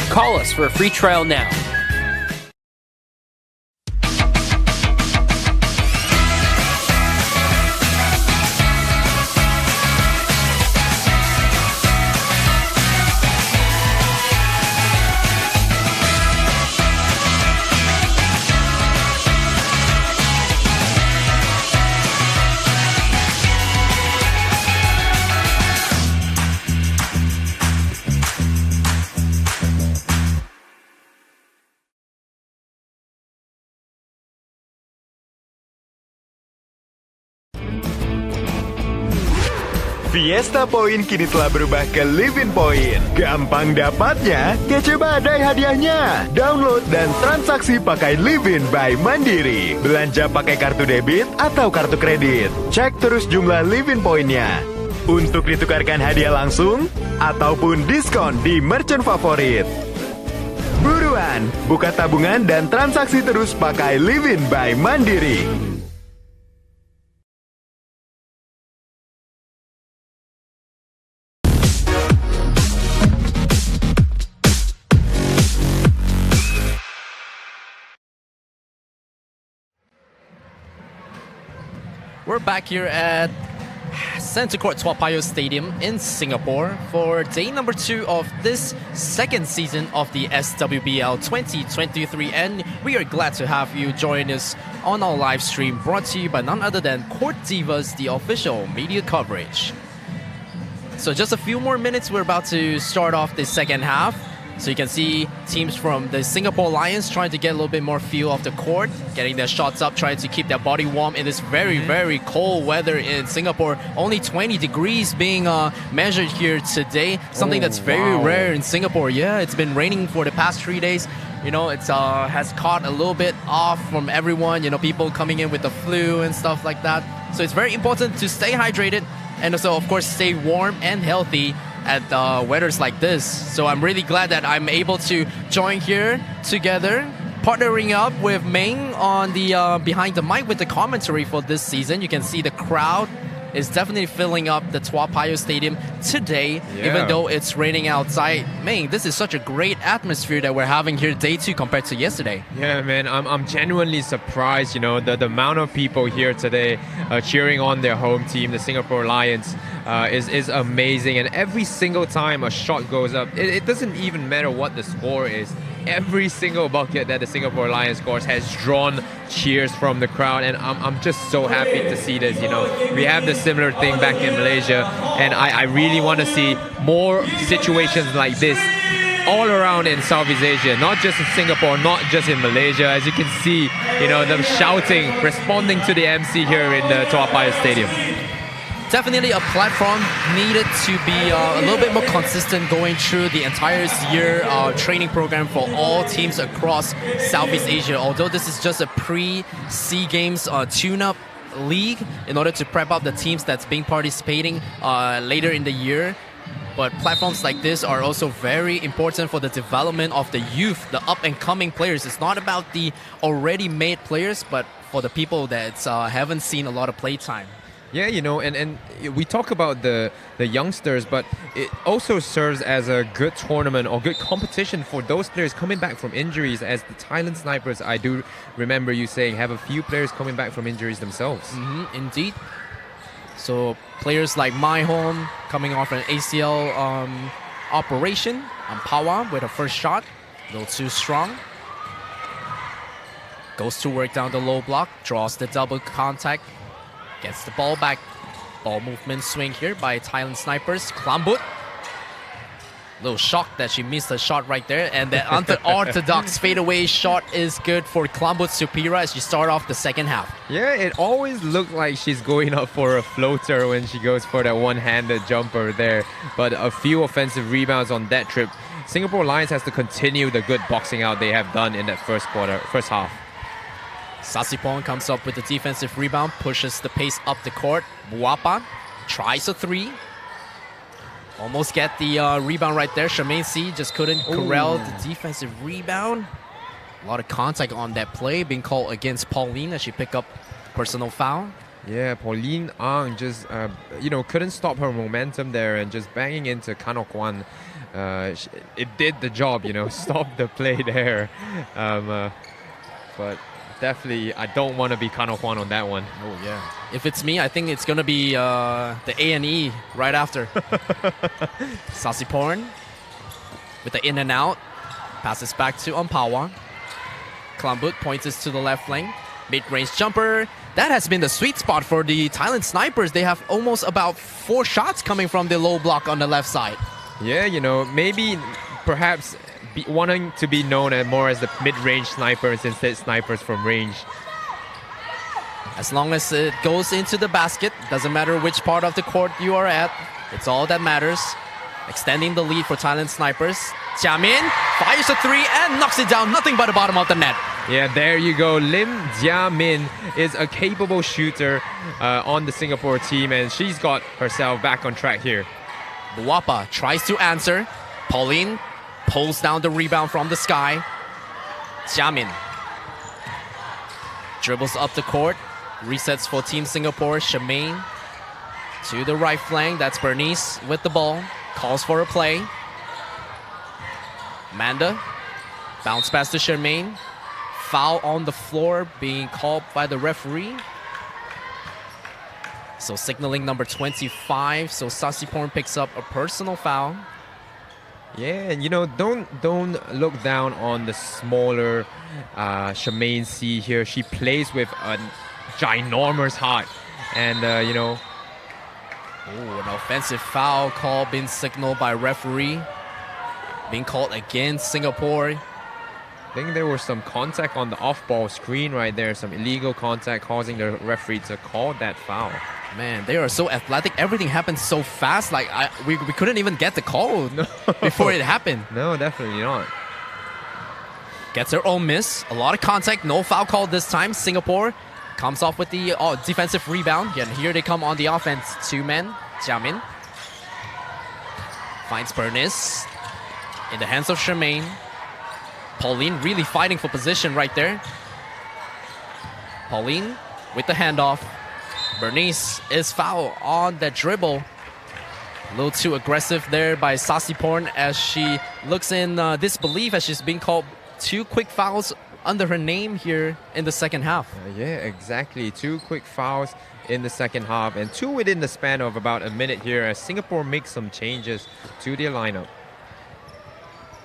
Call us for a free trial now. Fiesta Point kini telah berubah ke Livin Point. Gampang dapatnya, kece badai hadiahnya. Download dan transaksi pakai Livin by Mandiri. Belanja pakai kartu debit atau kartu kredit. Cek terus jumlah Livin Point-nya. Untuk ditukarkan hadiah langsung ataupun diskon di merchant favorit. Buruan, buka tabungan dan transaksi terus pakai Livin by Mandiri. We're back here at Center Court Toa Payoh Stadium in Singapore for day number 2 of this second season of the SWBL 2023, and we are glad to have you join us on our live stream brought to you by none other than Court Divas, the official media coverage. So just a few more minutes, we're about to start off the second half. So you can see teams from the Singapore Lions trying to get a little bit more feel of the court, getting their shots up, trying to keep their body warm in this very, very cold weather in Singapore. Only 20 degrees being measured here today, something that's very rare in Singapore. Yeah, it's been raining for the past 3 days. You know, it has caught a little bit off from everyone, you know, people coming in with the flu and stuff like that. So it's very important to stay hydrated and also, of course, stay warm and healthy at weathers like this. So I'm really glad that I'm able to join here together, partnering up with Meng on the behind the mic with the commentary for this season. You can see the crowd is definitely filling up the Toa Payoh Stadium today, even though it's raining outside. Meng, this is such a great atmosphere that we're having here day 2 compared to yesterday. Yeah, man, I'm genuinely surprised, you know, the amount of people here today cheering on their home team, the Singapore Lions, is amazing. And every single time a shot goes up, it doesn't even matter what the score is. Every single bucket that the Singapore Lions scores has drawn cheers from the crowd, and I'm just so happy to see this. You know, we have the similar thing back in Malaysia, and I really want to see more situations like this all around in Southeast Asia, not just in Singapore, not just in Malaysia. As you can see, you know, them shouting, responding to the MC here in the Toa Payoh Stadium. Definitely a platform needed to be a little bit more consistent going through the entire year training program for all teams across Southeast Asia. Although this is just a pre-SEA Games tune-up league in order to prep up the teams that's being participating later in the year. But platforms like this are also very important for the development of the youth, the up-and-coming players. It's not about the already made players, but for the people that haven't seen a lot of playtime. Yeah, you know, and we talk about the youngsters, but it also serves as a good tournament or good competition for those players coming back from injuries, as the Thailand Snipers, I do remember you saying, have a few players coming back from injuries themselves. Indeed. So players like My Home coming off an ACL operation, Pawa with a first shot, a little too strong. Goes to work down the low block, draws the double contact, gets the ball back. Ball movement swing here by Thailand Snipers. Klambut. Little shocked that she missed a shot right there. And that unorthodox fadeaway shot is good for Klambut Supira as she start off the second half. Yeah, it always looked like she's going up for a floater when she goes for that one-handed jumper there. But a few offensive rebounds on that trip. Singapore Lions has to continue the good boxing out they have done in that first half. Sasipon comes up with the defensive rebound, pushes the pace up the court. Buapa tries a 3. Almost get the rebound right there. Charmaine C just couldn't corral the defensive rebound. A lot of contact on that play being called against Pauline as she picked up personal foul. Yeah, Pauline Ang just, you know, couldn't stop her momentum there and just banging into Kanokwan. It did the job, you know, stop the play there. But definitely, I don't want to be Kanokwan on that one. Oh, yeah. If it's me, I think it's going to be the A&E right after. Sasiporn with the in and out. Passes back to Ampawa. Klambut points us to the left lane. Mid-range jumper. That has been the sweet spot for the Thailand Snipers. They have almost about 4 shots coming from the low block on the left side. Yeah, you know, maybe perhaps wanting to be known as more as the mid-range snipers instead snipers from range. As long as it goes into the basket, doesn't matter which part of the court you are at, it's all that matters. Extending the lead for Thailand Snipers. Jia Min fires a 3 and knocks it down, nothing but the bottom of the net. Yeah, there you go. Lim Jia Min is a capable shooter on the Singapore team, and she's got herself back on track here. Buapa tries to answer. Pauline pulls down the rebound from the sky. Jia Min dribbles up the court. Resets for Team Singapore. Shemaine to the right flank. That's Bernice with the ball. Calls for a play. Amanda. Bounce pass to Shemaine. Foul on the floor being called by the referee. So signaling number 25. So Sasiporn picks up a personal foul. Yeah, and don't look down on the smaller Shemaine C here. She plays with a ginormous heart, and an offensive foul call being signaled by referee. Being called against Singapore. I think there was some contact on the off-ball screen right there. Some illegal contact causing the referee to call that foul. Man, they are so athletic. Everything happened so fast. Like we couldn't even get the call before it happened. No, definitely not. Gets her own miss. A lot of contact. No foul call this time. Singapore comes off with the defensive rebound. And here they come on the offense. 2 men. Jia Min finds Bernice in the hands of Shemaine. Pauline really fighting for position right there. Pauline with the handoff. Bernice is fouled on that dribble. A little too aggressive there by Sasiporn as she looks in disbelief as she's being called 2 quick fouls under her name here in the second half. Yeah, exactly. 2 quick fouls in the second half, and 2 within the span of about a minute here as Singapore makes some changes to their lineup.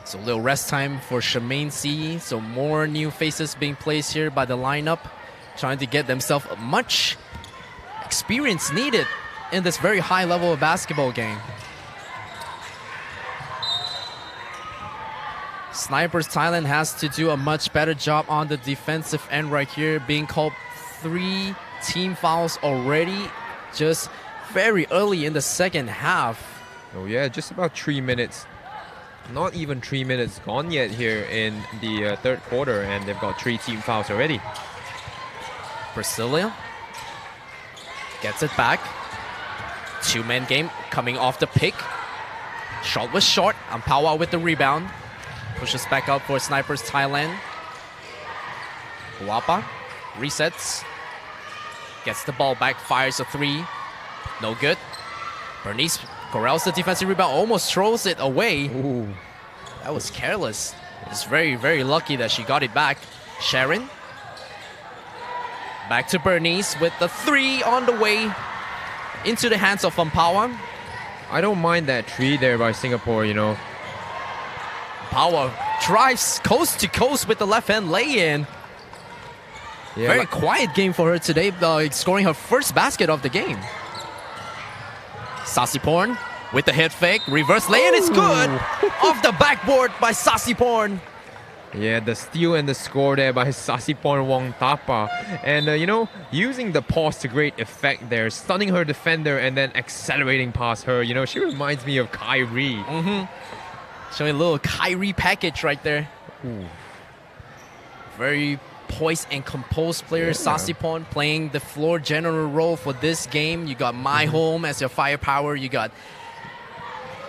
So a little rest time for Shemaine C. So more new faces being placed here by the lineup, trying to get themselves much experience needed in this very high level of basketball game. Snipers Thailand has to do a much better job on the defensive end right here, being called 3 team fouls already, just very early in the second half. Oh yeah, just about 3 minutes. Not even 3 minutes gone yet here in the third quarter, and they've got 3 team fouls already. Priscilla gets it back. 2-man game coming off the pick. Shot was short. Ampawa with the rebound. Pushes back up for Snipers Thailand. Huapa resets. Gets the ball back, fires a 3. No good. Bernice corrals the defensive rebound, almost throws it away. Ooh. That was careless. It's very, very lucky that she got it back. Sharon. Back to Bernice with the 3 on the way into the hands of Ampawa. I don't mind that 3 there by Singapore, Power drives coast to coast with the left hand lay-in. Yeah, Very quiet game for her today, scoring her first basket of the game. Sasiporn with the head fake, reverse lay-in is good. Off the backboard by Sasiporn. Yeah, the steal and the score there by Sasiporn Wongtapa. And, using the pause to great effect there, stunning her defender and then accelerating past her. She reminds me of Kyrie. Showing a little Kyrie package right there. Ooh. Very poised and composed player. Sasiporn playing the floor general role for this game. You got My Home as your firepower. You got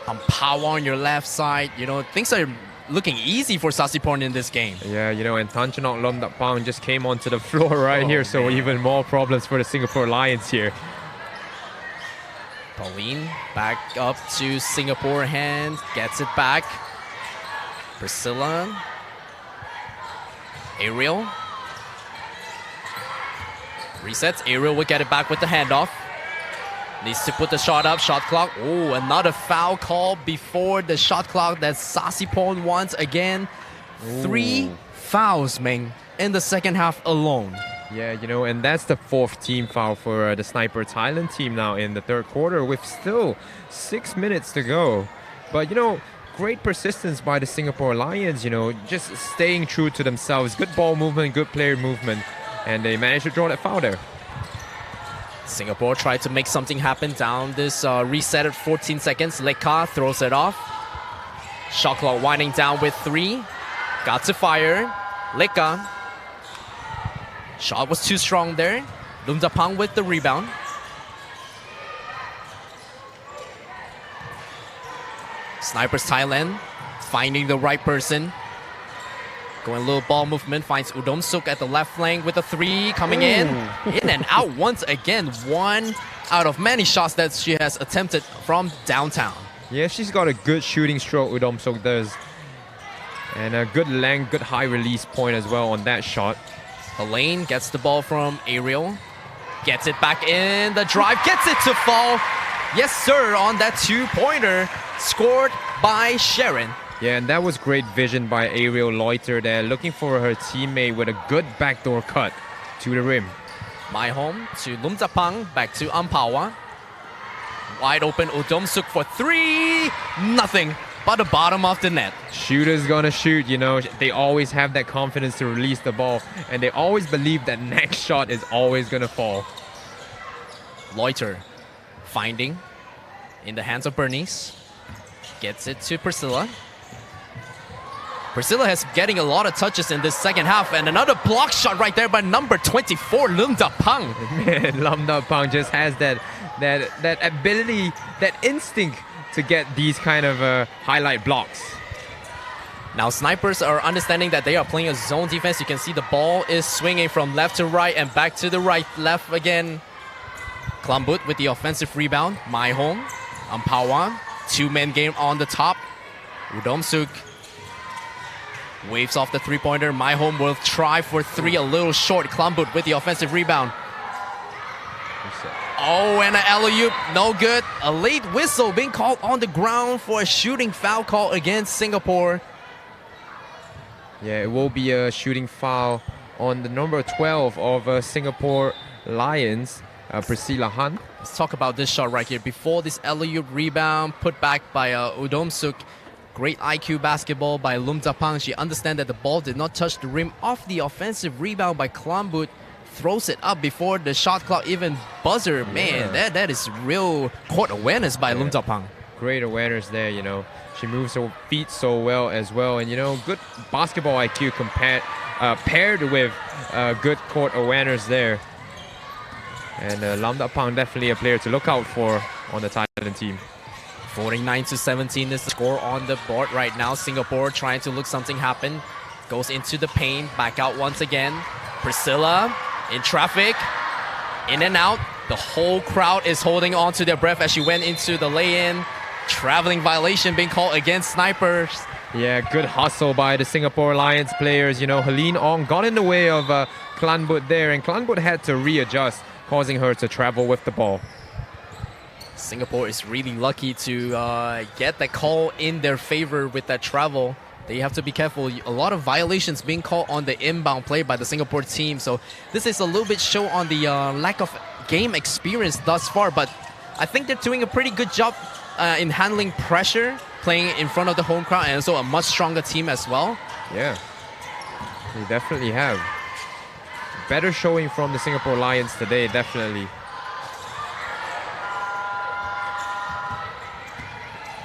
Ampawa on your left side. Things are looking easy for Sasiporn in this game. Yeah, and Tanchanok Lomdapang just came onto the floor right here, so man. Even more problems for the Singapore Lions here. Pauline back up to Singapore hands, gets it back. Priscilla. Ariel. Resets. Ariel will get it back with the handoff. Needs to put the shot up. Shot clock. Oh, another foul call before the shot clock. That's Sasiporn once again. 3 fouls, Meng, in the second half alone. Yeah, and that's the 4th team foul for the Sniper Thailand team now in the third quarter with still 6 minutes to go. But, great persistence by the Singapore Lions, just staying true to themselves. Good ball movement, good player movement. And they managed to draw that foul there. Singapore tried to make something happen down this reset at 14 seconds. Leka throws it off. Shot clock winding down with 3. Got to fire. Leka. Shot was too strong there. Lumdapang with the rebound. Snipers Thailand finding the right person. Going a little ball movement, finds Udomsuk at the left flank with a 3 coming in and out once again. 1 out of many shots that she has attempted from downtown. Yeah, she's got a good shooting stroke, Udomsuk does. And a good length, good high release point as well on that shot. Helene gets the ball from Ariel. Gets it back in the drive, gets it to fall. Yes, sir, on that 2-pointer. Scored by Sharon. Yeah, and that was great vision by Ariel Loiter there, looking for her teammate with a good backdoor cut to the rim. My home to Lumdapang, back to Ampawa. Wide open Udomsuk for 3. Nothing but the bottom of the net. Shooter's gonna shoot, you know. They always have that confidence to release the ball, and they always believe that next shot is always gonna fall. Loiter finding in the hands of Bernice. Gets it to Priscilla. Priscilla has getting a lot of touches in this second half, and another block shot right there by number 24, Lumdapang. Man, Lumdapang just has that ability, that instinct to get these kind of highlight blocks. Now Snipers are understanding that they are playing a zone defense. You can see the ball is swinging from left to right and back to the right, left again. Klambut with the offensive rebound. My home, Ampawa. 2-man game on the top. Udomsuk waves off the 3-pointer. My home will try for 3, a little short. Klambut with the offensive rebound. Oh, and an alley-oop, no good. A late whistle being called on the ground for a shooting foul call against Singapore. Yeah, it will be a shooting foul on the number 12 of Singapore Lions, Priscilla Han. Let's talk about this shot right here. Before this alley-oop rebound put back by Udomsuk. Great IQ basketball by Lumdapang. She understands that the ball did not touch the rim. Off the offensive rebound by Klambut. Throws it up before the shot clock even buzzer. Man, that is real court awareness by Lumdapang. Great awareness there, you know. She moves her feet so well as well. And, you know, good basketball IQ paired with good court awareness there. And Lumdapang definitely a player to look out for on the Thailand team. 49-17 is the score on the board right now. Singapore trying to look something happen. Goes into the paint, back out once again. Priscilla in traffic, in and out. The whole crowd is holding on to their breath as she went into the lay-in. Traveling violation being called against Snipers. Yeah, good hustle by the Singapore Lions players. You know, Helene Ong got in the way of Klambut there, and Klambut had to readjust, causing her to travel with the ball. Singapore is really lucky to get that call in their favor with that travel. They have to be careful. A lot of violations being called on the inbound play by the Singapore team. So this is a little bit show on the lack of game experience thus far. But I think they're doing a pretty good job in handling pressure, playing in front of the home crowd, and also a much stronger team as well. Yeah, they definitely have. Better showing from the Singapore Lions today, definitely.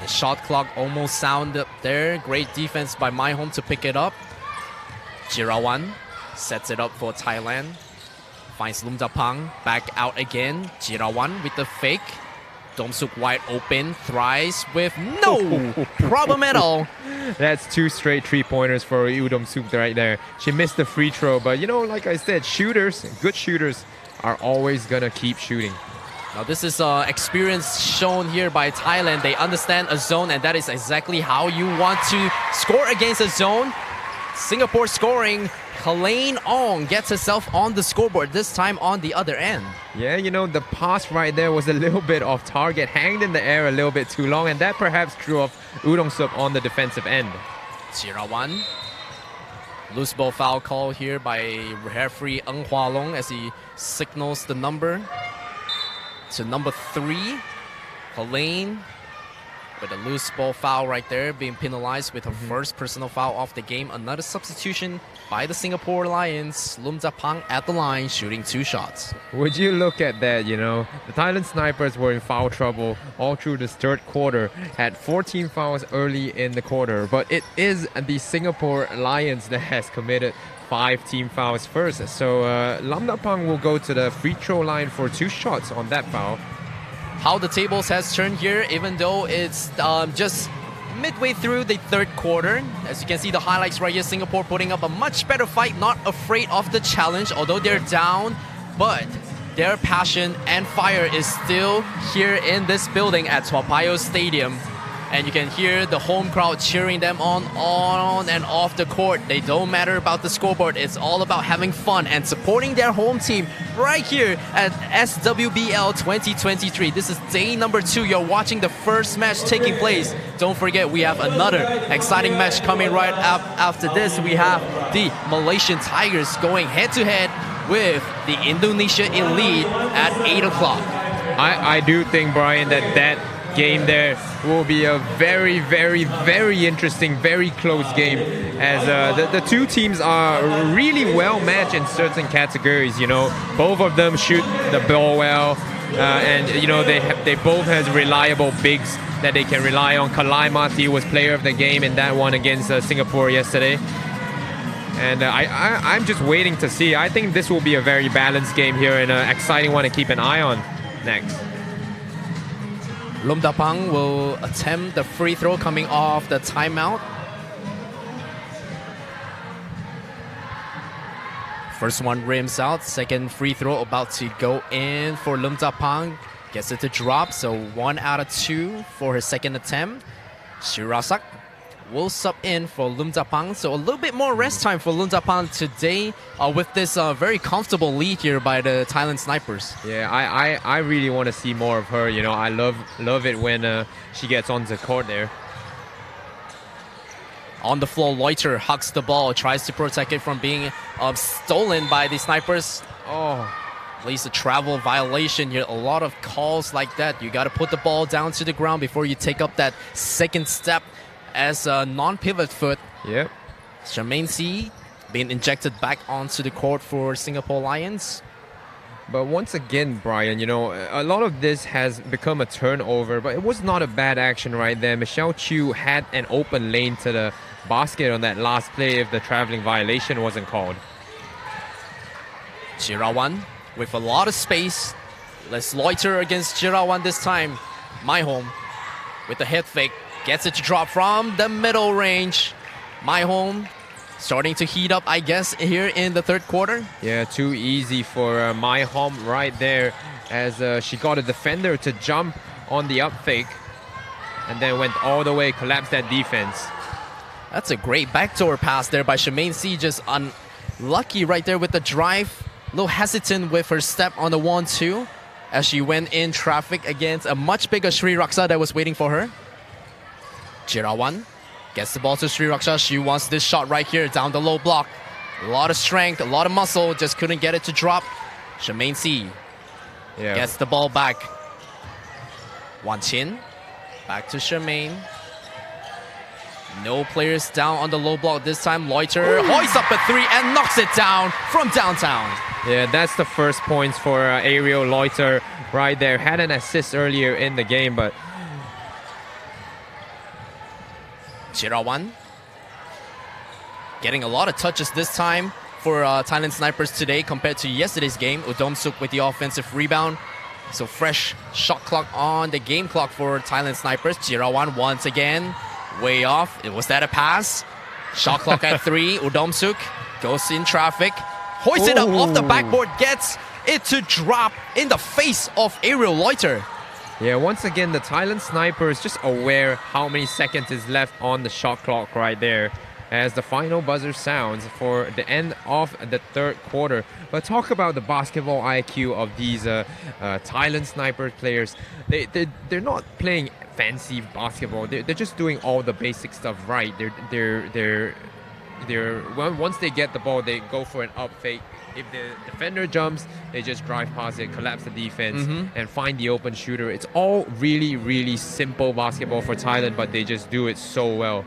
The shot clock almost sound up there. Great defense by My Home to pick it up. Jirawan sets it up for Thailand. Finds Lumdapang, back out again. Jirawan with the fake. Domsuk wide open, thrice with no problem at all. That's 2 straight 3-pointers for Udomsuk right there. She missed the free throw, but you know, like I said, shooters, good shooters, are always gonna keep shooting. Now this is experience shown here by Thailand. They understand a zone, and that is exactly how you want to score against a zone. Singapore scoring. Helene Ong gets herself on the scoreboard, this time on the other end. Yeah, you know, the pass right there was a little bit off target, hanged in the air a little bit too long, and that perhaps drew off Udomsuk on the defensive end. Jirawan. Loose ball foul call here by referee Ng Hua Long as he signals the number to number 3. Helene with a loose ball foul right there, being penalized with her first personal foul of the game. Another substitution by the Singapore Lions. Lum Zapang at the line, shooting 2 shots. Would you look at that, you know? The Thailand Snipers were in foul trouble all through this third quarter, had 14 fouls early in the quarter, but it is the Singapore Lions that has committed 5 team fouls first. So Lam Napang will go to the free throw line for 2 shots on that foul. How the tables has turned here, even though it's just midway through the third quarter. As you can see the highlights right here, Singapore putting up a much better fight, not afraid of the challenge, although they're down, but their passion and fire is still here in this building at Toa Payoh Stadium. And you can hear the home crowd cheering them on and off the court. They don't matter about the scoreboard. It's all about having fun and supporting their home team right here at SWBL 2023. This is day number 2. You're watching the first match taking place. Don't forget, we have another exciting match coming right up after this. We have the Malaysian Tigers going head-to-head with the Indonesia Elite at 8 o'clock. I do think, Brian, that game there will be a very, very, very interesting, very close game, as the 2 teams are really well matched in certain categories. You know, both of them shoot the ball well, and you know they both has reliable bigs that they can rely on. Kalai Mati was player of the game in that one against Singapore yesterday. And I'm just waiting to see. I think this will be a very balanced game here and an exciting one to keep an eye on next. Lum Dapang will attempt the free throw coming off the timeout. First one rims out. Second free throw about to go in for Lum Dapang. Gets it to drop, so 1 out of 2 for his second attempt. Shirasak will sub in for Lum Dapang, so a little bit more rest time for Lum Dapang today with this very comfortable lead here by the Thailand Snipers. Yeah, I really want to see more of her. You know, I love it when she gets on the court there. On the floor, Loiter hugs the ball, tries to protect it from being stolen by the Snipers. Oh, at least a travel violation here. A lot of calls like that. You got to put the ball down to the ground before you take up that second step as a non-pivot foot. Yep. Charmaine C being injected back onto the court for Singapore Lions. But once again, Brian, you know, a lot of this has become a turnover, but it was not a bad action right there. Michelle Chu had an open lane to the basket on that last play if the traveling violation wasn't called. Jirawan with a lot of space. Let's Loiter against Jirawan this time. My home with the head fake. Gets it to drop from the middle range. My home starting to heat up, I guess, here in the third quarter. Yeah, too easy for My Home right there, as she got a defender to jump on the up fake and then went all the way, collapsed that defense. That's a great backdoor pass there by Shemaine C. Just unlucky right there with the drive. A little hesitant with her step on the 1-2 as she went in traffic against a much bigger Sri Raksa that was waiting for her. Jirawan gets the ball to Sri Raksha. She wants this shot right here down the low block. A lot of strength, a lot of muscle, just couldn't get it to drop. Shemaine C gets the ball back. Wan Chin, back to Shemaine. No players down on the low block this time. Loiter hoists up a 3 and knocks it down from downtown. Yeah, that's the first points for Ariel Loiter right there. Had an assist earlier in the game, but Jirawan getting a lot of touches this time for Thailand Snipers today compared to yesterday's game. Udomsuk with the offensive rebound. So fresh shot clock on the game clock for Thailand Snipers. Jirawan once again way off. Was that a pass? Shot clock at 3. Udomsuk goes in traffic. Hoists it up off the backboard. Gets it to drop in the face of Ariel Loiter. Yeah, once again, the Thailand Snipers just aware how many seconds is left on the shot clock right there as the final buzzer sounds for the end of the third quarter. But talk about the basketball IQ of these Thailand Sniper players. They're not playing fancy basketball. They're just doing all the basic stuff right. Once they get the ball, they go for an up fake, If the defender jumps, they just drive past it, collapse the defense, and find the open shooter. It's all really, really simple basketball for Thailand, but they just do it so well.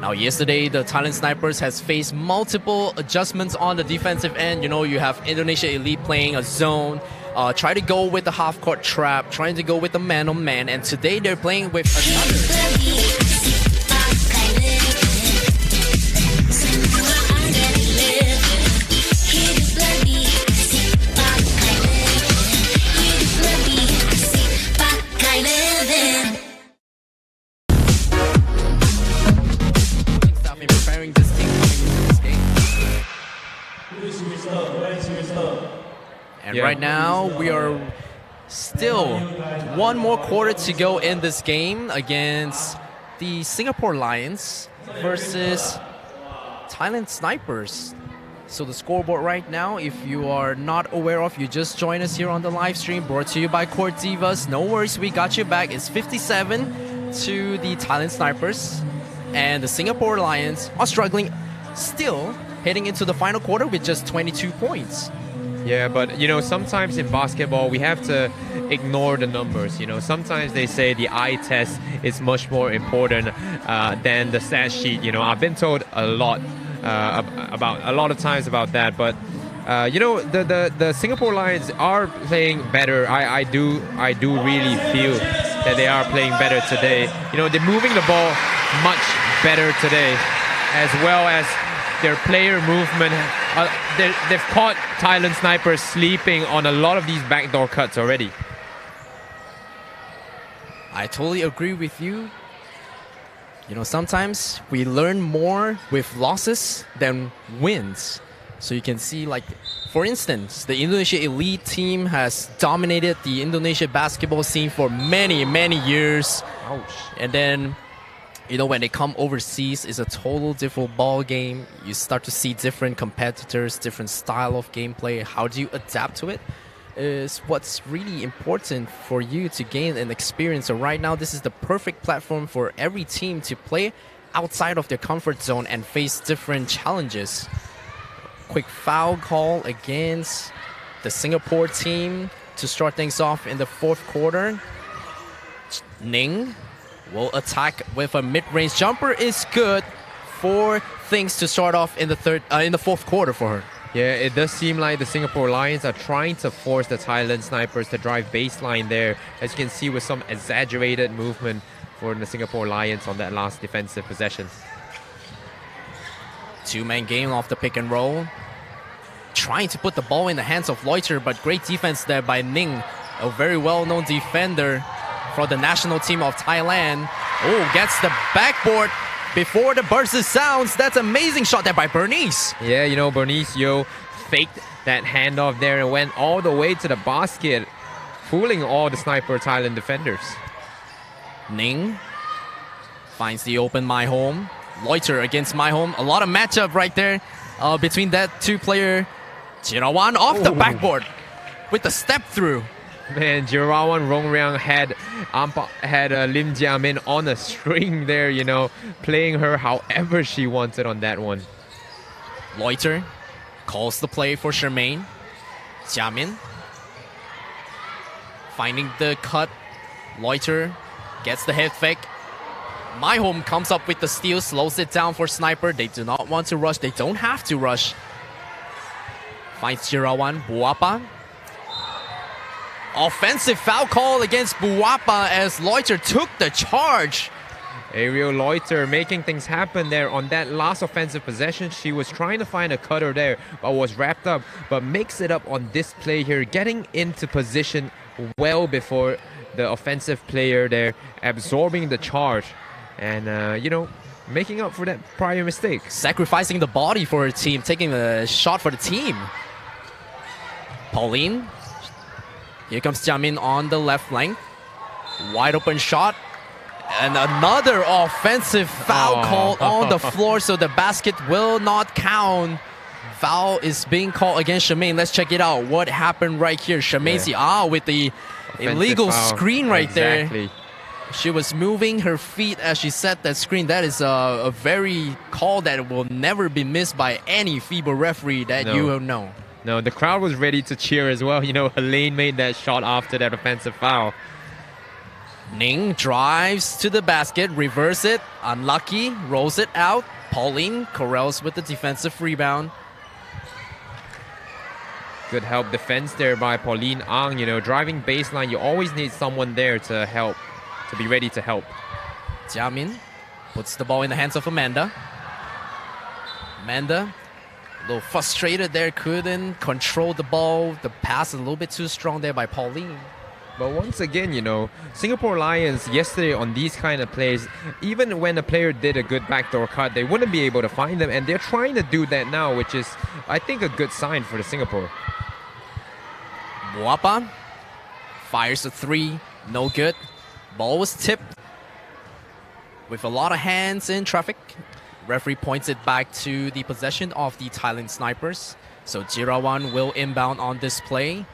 Now, yesterday, the Thailand Snipers has faced multiple adjustments on the defensive end. You know, you have Indonesia Elite playing a zone, try to go with the half-court trap, trying to go with the man-on-man, and today they're playing with another. Preparing this team coming into this game. And right now, we are still one more quarter to go in this game against the Singapore Lions versus Thailand Snipers. So the scoreboard right now, if you are not aware of, you just join us here on the live stream brought to you by Court Divas. No worries, we got you back. It's 57 to the Thailand Snipers. And the Singapore Lions are struggling still heading into the final quarter with just 22 points. Yeah, but you know, sometimes in basketball we have to ignore the numbers. You know, sometimes they say the eye test is much more important than the stat sheet. You know, I've been told a lot of times about that. But you know, the Singapore Lions are playing better. I do really feel that they are playing better today. You know, they're moving the ball much better today, as well as their player movement. They've caught Thailand Snipers sleeping on a lot of these backdoor cuts already. I totally agree with you. You know, sometimes we learn more with losses than wins. So you can see, like, for instance, the Indonesia Elite team has dominated the Indonesia basketball scene for many, many years. Ouch. And then, you know, when they come overseas, it's a total different ball game. You start to see different competitors, different style of gameplay. How do you adapt to it is what's really important for you to gain an experience. So right now, this is the perfect platform for every team to play outside of their comfort zone and face different challenges. Quick foul call against the Singapore team to start things off in the fourth quarter. Ning will attack with a mid-range jumper. Is good for things to start off in the fourth quarter for her. Yeah, it does seem like the Singapore Lions are trying to force the Thailand Snipers to drive baseline there, as you can see with some exaggerated movement for the Singapore Lions on that last defensive possession. Two-man game off the pick and roll. Trying to put the ball in the hands of Loiter, but great defense there by Ning, a very well-known defender for the national team of Thailand. Oh, gets the backboard before the burst sounds. That's an amazing shot there by Bernice. Yeah, you know, Bernice Yo faked that handoff there and went all the way to the basket, fooling all the Sniper Thailand defenders. Ning finds the open My Home. Loiter against My Home. A lot of matchup right there between that two-player. Jirawan off the backboard with the step through. Man, Jirawan Rongrang had Lim Jiamin on a string there, you know, playing her however she wanted on that one. Loiter calls the play for Charmaine. Jiamin finding the cut. Loiter gets the head fake. My Home comes up with the steal, slows it down for Sniper. They do not want to rush. They don't have to rush. Finds Jirawan. Buapa. Offensive foul call against Buapa as Loiter took the charge. Ariel Loiter making things happen there on that last offensive possession. She was trying to find a cutter there, but was wrapped up. But makes it up on this play here, getting into position well before the offensive player there, absorbing the charge. And, you know, making up for that prior mistake. Sacrificing the body for her team, taking the shot for the team. Pauline. Here comes Jiamin on the left flank. Wide open shot. And another offensive foul call on the floor, so the basket will not count. Foul is being called against Charmaine. Let's check it out. What happened right here? Charmaine with the illegal screen right there. She was moving her feet as she set that screen. That is a very call that will never be missed by any FIBA referee that you know. No, the crowd was ready to cheer as well. You know, Helene made that shot after that offensive foul. Ning drives to the basket, reverse it, unlucky, rolls it out. Pauline corrals with the defensive rebound. Good help defense there by Pauline Ang. You know, driving baseline, you always need someone there to help, to be ready to help. Jiamin puts the ball in the hands of Amanda. Amanda, a little frustrated there, couldn't control the ball. The pass a little bit too strong there by Pauline. But once again, you know, Singapore Lions yesterday on these kind of plays, even when a player did a good backdoor cut, they wouldn't be able to find them. And they're trying to do that now, which is, I think, a good sign for the Singapore. Muapa fires a three, no good. Ball was tipped with a lot of hands in traffic. Referee points it back to the possession of the Thailand Snipers. So Jirawan will inbound on this play.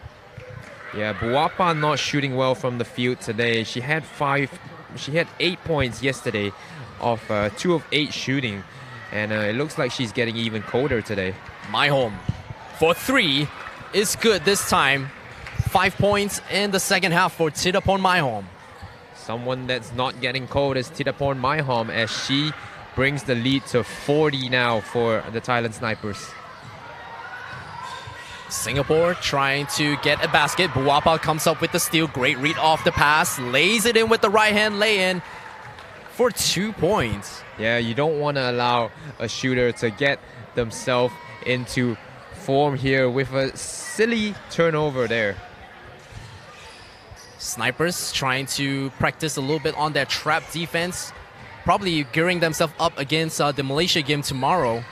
Yeah, Buapa not shooting well from the field today. She had 8 points yesterday of 2 of 8 shooting. And it looks like she's getting even colder today. My home for three is good this time. 5 points in the second half for Thitapon My Home. Someone that's not getting cold is Thitapon My Home as she brings the lead to 40 now for the Thailand Snipers. Singapore trying to get a basket. Buapa comes up with the steal. Great read off the pass. Lays it in with the right hand lay-in for 2 points. Yeah, you don't want to allow a shooter to get themselves into form here with a silly turnover there. Snipers trying to practice a little bit on their trap defense. Probably gearing themselves up against the Malaysia game tomorrow.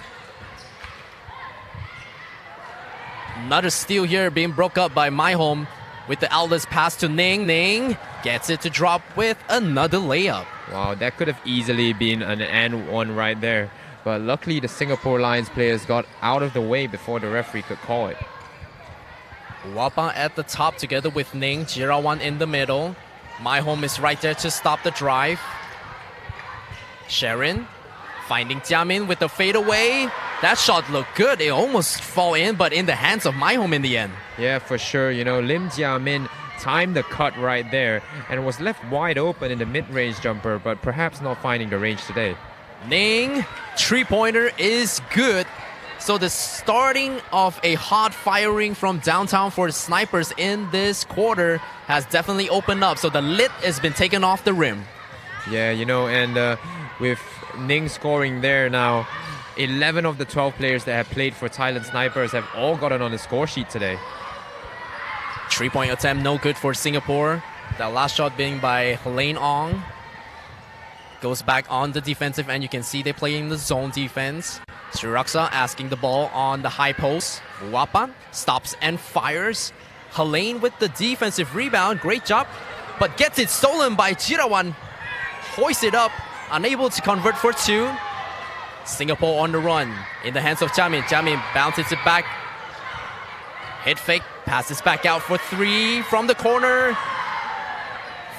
Another steal here being broke up by My Home with the outlets pass to Ning. Ning gets it to drop with another layup. Wow, that could have easily been an and one right there. But luckily the Singapore Lions players got out of the way before the referee could call it. Wapa at the top together with Ning. Jirawan in the middle. My Home is right there to stop the drive. Sharon finding Jiamin with the fadeaway. That shot looked good. It almost fall in, but in the hands of My Home in the end. Yeah, for sure. You know, Lim Jiamin timed the cut right there and was left wide open in the mid-range jumper, but perhaps not finding the range today. Ning, three-pointer is good. So the starting of a hot firing from downtown for the Snipers in this quarter has definitely opened up. So the lid has been taken off the rim. Yeah, you know, and with Ning scoring there now, 11 of the 12 players that have played for Thailand Snipers have all gotten on the score sheet today. 3-point attempt, no good for Singapore. That last shot being by Helene Ong. Goes back on the defensive end. You can see they're playing the zone defense. Sriraksa asking the ball on the high post. Wapa stops and fires. Helene with the defensive rebound. Great job. But gets it stolen by Jirawan. Hoists it up. Unable to convert for two. Singapore on the run. In the hands of Jiamin. Jiamin bounces it back. Hit fake. Passes back out for three from the corner.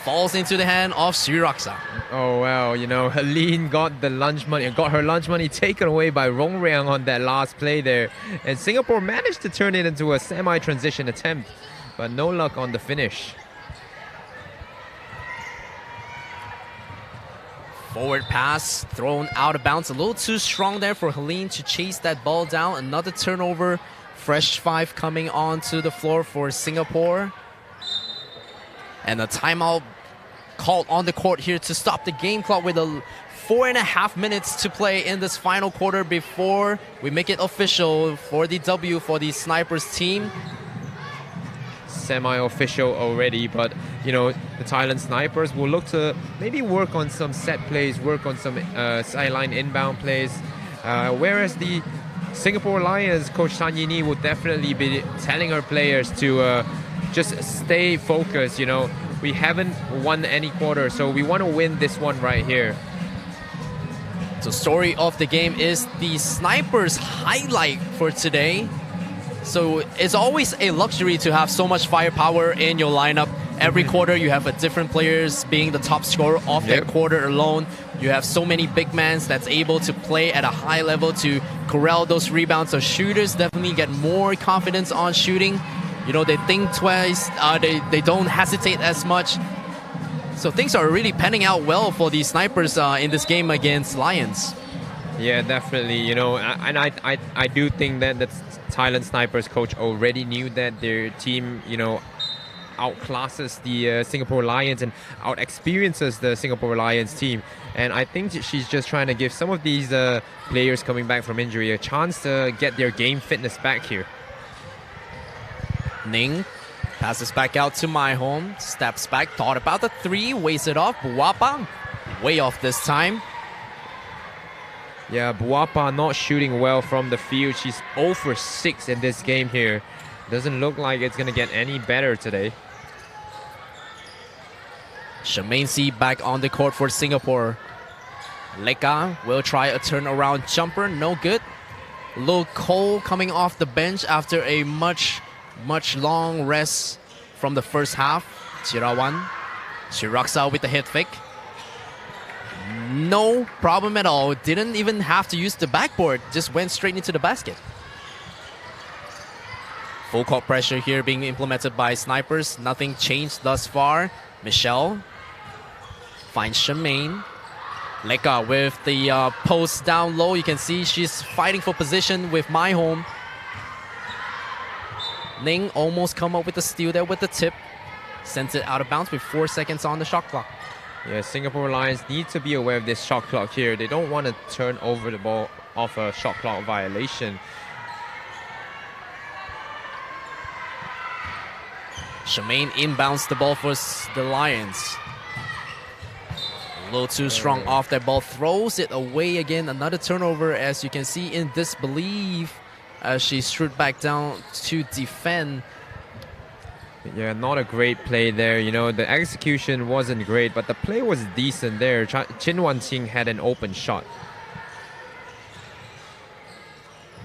Falls into the hand of Sriraksa. Oh well, you know, Helene got the lunch money, got her lunch money taken away by Rong Riang on that last play there. And Singapore managed to turn it into a semi-transition attempt, but no luck on the finish. Forward pass thrown out of bounds. A little too strong there for Helene to chase that ball down. Another turnover. Fresh five coming onto the floor for Singapore. And a timeout called on the court here to stop the game clock with 4.5 minutes to play in this final quarter before we make it official for the W for the Snipers team. Semi-official already, but you know, the Thailand Snipers will look to maybe work on some set plays, work on some sideline inbound plays, whereas the Singapore Lions coach Tan Yini will definitely be telling her players to just stay focused. You know, we haven't won any quarter, so we want to win this one right here. So story of the game is the Snipers highlight for today. So it's always a luxury to have so much firepower in your lineup. Every quarter, you have a different players being the top scorer of that quarter alone. You have so many big men that's able to play at a high level to corral those rebounds. So shooters definitely get more confidence on shooting. You know, they think twice. They don't hesitate as much. So things are really panning out well for the snipers in this game against Lions. Yeah, definitely. You know, and I do think that the Thailand snipers coach already knew that their team, you know, outclasses the Singapore Lions and out-experiences the Singapore Lions team. And I think she's just trying to give some of these players coming back from injury a chance to get their game fitness back here. Ning passes back out to My Home, steps back, thought about the three, wastes it off. Buapa, way off this time. Yeah, Buapa not shooting well from the field. She's 0 for 6 in this game here. Doesn't look like it's going to get any better today. Shemaine C back on the court for Singapore. Leka will try a turnaround jumper, no good. Lo Cole coming off the bench after a much long rest from the first half. Chirawan, she rocks out with the head fake. No problem at all. Didn't even have to use the backboard. Just went straight into the basket. Full court pressure here being implemented by snipers. Nothing changed thus far. Michelle finds Shemaine. Leka with the post down low. You can see she's fighting for position with My Home. Ning almost come up with the steal there with the tip. Sends it out of bounds with 4 seconds on the shot clock. Yeah, Singapore Lions need to be aware of this shot clock here. They don't want to turn over the ball off a shot clock violation. Shemaine inbounds the ball for the Lions. A little too strong off that ball. Throws it away again. Another turnover, as you can see in disbelief as she strode back down to defend. Yeah, not a great play there. You know, the execution wasn't great, but the play was decent there. Chin Wan Ching had an open shot.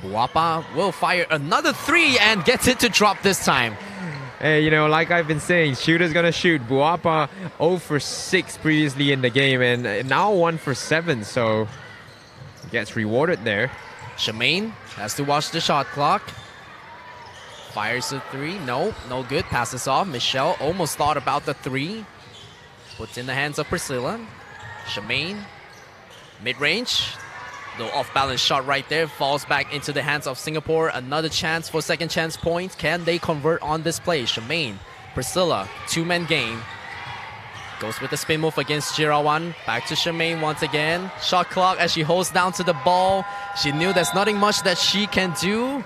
Buapa will fire another three and gets it to drop this time. Hey, you know, like I've been saying, shooter's gonna shoot. Buapa 0 for 6 previously in the game and now 1 for 7, so gets rewarded there. Shemaine has to watch the shot clock. Fires a three. No good. Passes off. Michelle almost thought about the three. Puts in the hands of Priscilla. Shemaine, mid-range. Little off-balance shot right there. Falls back into the hands of Singapore. Another chance for second chance points. Can they convert on this play? Shemaine, Priscilla, two-man game. Goes with the spin move against Jirawan. Back to Shemaine once again. Shot clock as she holds down to the ball. She knew there's nothing much that she can do.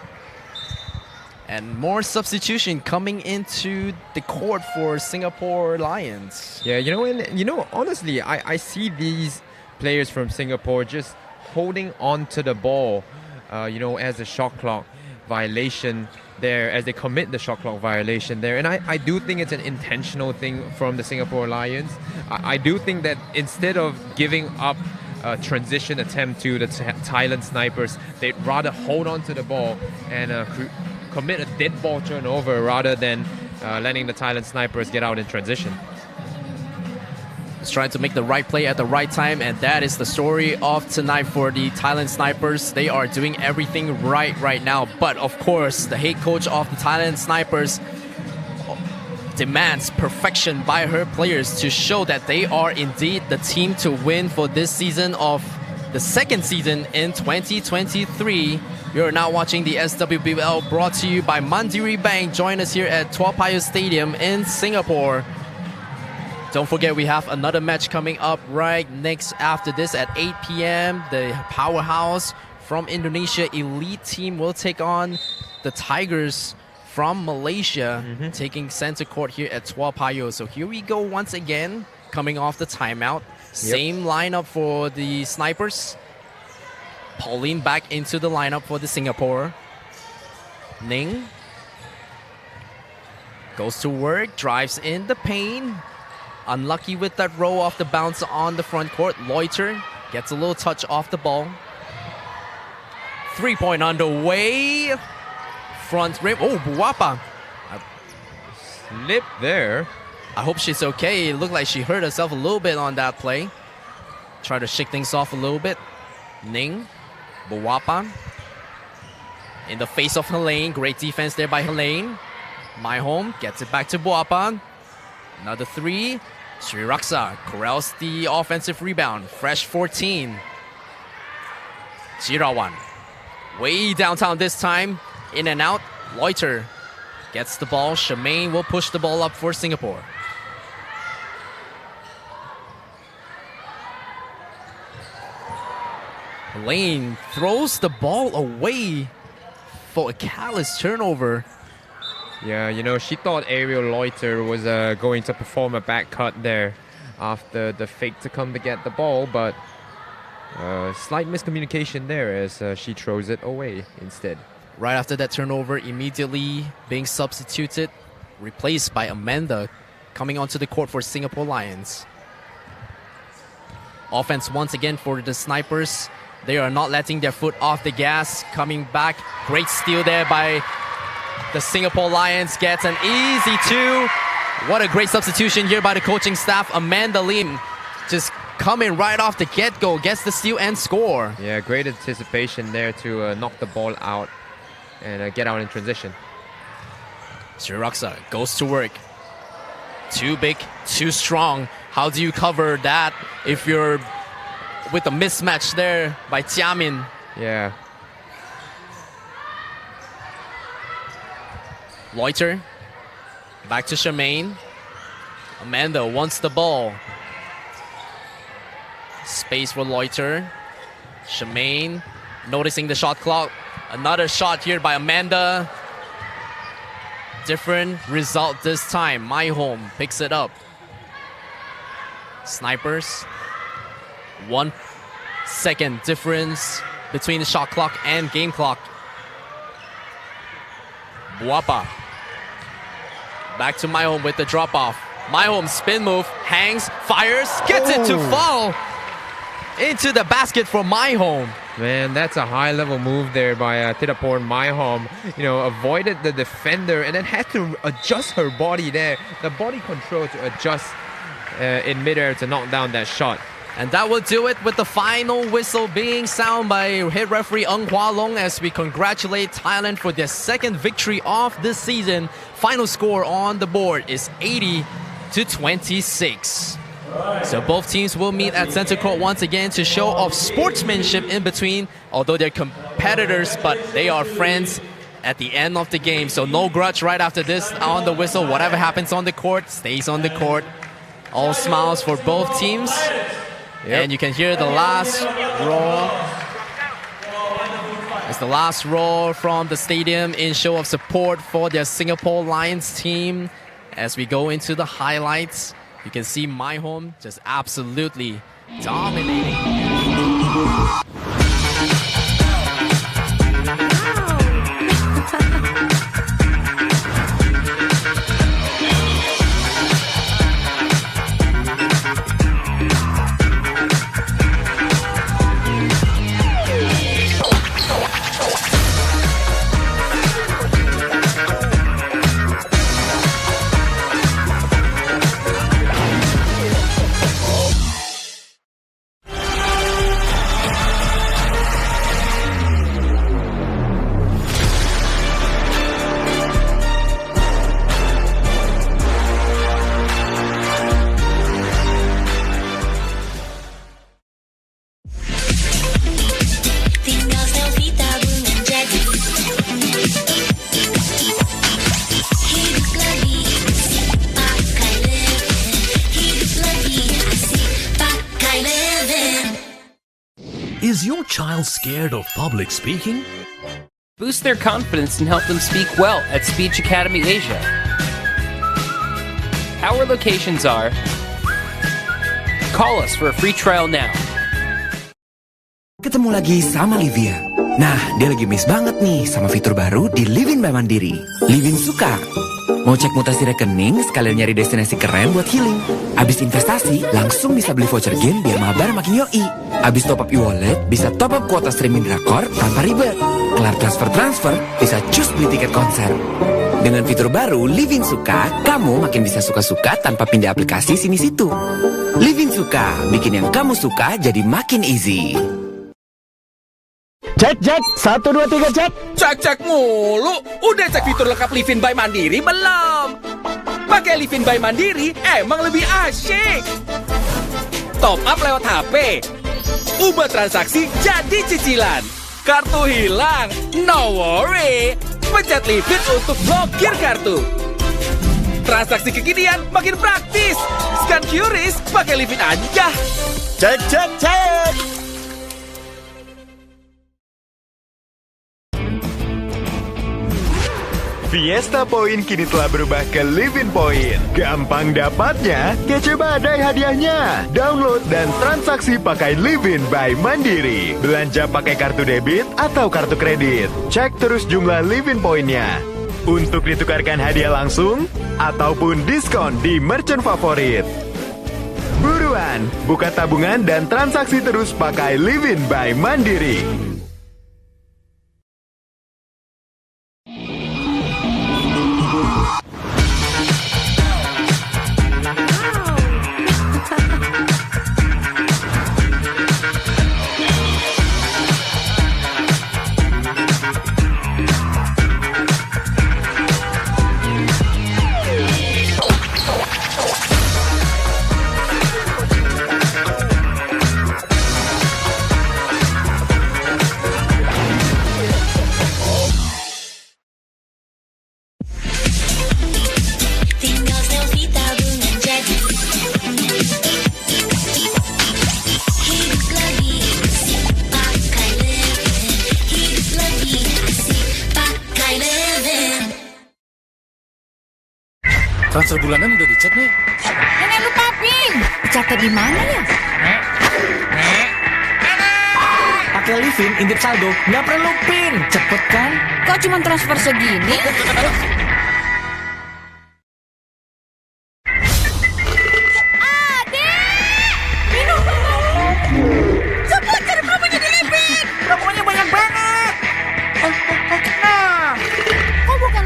And more substitution coming into the court for Singapore Lions. Yeah, you know, honestly, I see these players from Singapore just holding on to the ball, you know, as a shot clock violation there, as they commit the shot clock violation there. And I do think it's an intentional thing from the Singapore Lions. I do think that instead of giving up a transition attempt to the Thailand snipers, they'd rather hold on to the ball and commit a dead ball turnover rather than letting the Thailand snipers get out in transition. Just trying to make the right play at the right time, and that is the story of tonight for the Thailand snipers. They are doing everything right now, but of course the head coach of the Thailand snipers demands perfection by her players to show that they are indeed the team to win for this season of the second season in 2023. You're now watching the SWBL brought to you by Mandiri Bank. Join us here at Tua Payoh Stadium in Singapore. Don't forget, we have another match coming up right next after this at 8 p.m. The powerhouse from Indonesia elite team will take on the Tigers from Malaysia, taking center court here at Tua Payoh. So here we go once again, coming off the timeout. Same lineup for the snipers. Pauline back into the lineup for the Singapore. Ning goes to work, drives in the paint. Unlucky with that roll off the bounce on the front court. Loiter gets a little touch off the ball. 3-point underway. Front rim. Oh, Buapa. Slip there. I hope she's okay. It looked like she hurt herself a little bit on that play. Try to shake things off a little bit. Ning, Buwapan. In the face of Helene. Great defense there by Helene. My Home gets it back to Buwapan. Another 3. Sriraksa corrals the offensive rebound. Fresh 14. Jirawan. Way downtown this time. In and out. Loiter gets the ball. Shemaine will push the ball up for Singapore. Lane throws the ball away for a careless turnover. Yeah, you know, she thought Ariel Loiter was going to perform a back cut there after the fake to come to get the ball, but slight miscommunication there as she throws it away instead. Right after that turnover, immediately being substituted, replaced by Amanda, coming onto the court for Singapore Lions. Offense once again for the Snipers. They are not letting their foot off the gas. Coming back, great steal there by the Singapore Lions. Gets an easy 2. What a great substitution here by the coaching staff. Amanda Lim just coming right off the get-go, gets the steal and score. Yeah, great anticipation there to knock the ball out and get out in transition. Sriraksa goes to work. Too big, too strong. How do you cover that if you're with a mismatch there by Jiamin? Yeah. Loiter. Back to Shemaine. Amanda wants the ball. Space for Loiter. Shemaine noticing the shot clock. Another shot here by Amanda. Different result this time. My Home picks it up. Snipers. 1 second difference between the shot clock and game clock. Buapa. Back to My Home with the drop off. My Home spin move, hangs, fires, gets it to fall into the basket for My Home. Man, that's a high-level move there by Thiraphorn My Home. You know, avoided the defender and then had to adjust her body there. The body control to adjust in midair to knock down that shot. And that will do it with the final whistle being sound by head referee Ng Hua Long as we congratulate Thailand for their second victory of this season. Final score on the board is 80-26. So both teams will meet at center court once again to show off sportsmanship in between. Although they're competitors, but they are friends at the end of the game. So no grudge right after this on the whistle. Whatever happens on the court stays on the court. All smiles for both teams. Yep. And you can hear the last roar. It's the last roar from the stadium in show of support for their Singapore Lions team. As we go into the highlights, you can see My Home just absolutely dominating. Is your child scared of public speaking? Boost their confidence and help them speak well at Speech Academy Asia. Our locations are... Call us for a free trial now. Ketemu lagi sama Livia. Nah, dia lagi miss banget nih sama fitur baru di Livin by Mandiri. Livin suka. Mau cek mutasi rekening, sekalian nyari destinasi keren buat healing. Abis investasi, langsung bisa beli voucher game biar mabar makin yoi. Abis top up e-wallet, bisa top up kuota streaming drakor tanpa ribet. Kelar transfer, bisa cus beli tiket konser. Dengan fitur baru Livin Suka, kamu makin bisa suka-suka tanpa pindah aplikasi sini-situ. Livin Suka, bikin yang kamu suka jadi makin easy. Cek, 1, 2, 3, cek. Cek mulu. Udah cek fitur lengkap Livin by Mandiri belum? Pakai Livin by Mandiri emang lebih asyik. Top up lewat HP. Ubah transaksi jadi cicilan. Kartu hilang, no worry. Pencet Livin untuk blokir kartu. Transaksi kekinian makin praktis. Scan QRIS pakai Livin aja. Cek. Fiesta Point kini telah berubah ke Livin Point. Gampang dapatnya, kece badai hadiahnya. Download dan transaksi pakai Livin by Mandiri. Belanja pakai kartu debit atau kartu kredit. Cek terus jumlah Livin Point-nya. Untuk ditukarkan hadiah langsung ataupun diskon di merchant favorit. Buruan, buka tabungan dan transaksi terus pakai Livin by Mandiri. Transfer bulanan udah dicat nih. Nenek lupa PIN. Dicatat di mana ya? Pakai Livin, intip saldo, nggak perlu PIN. Cepet kan? Kok cuma transfer segini?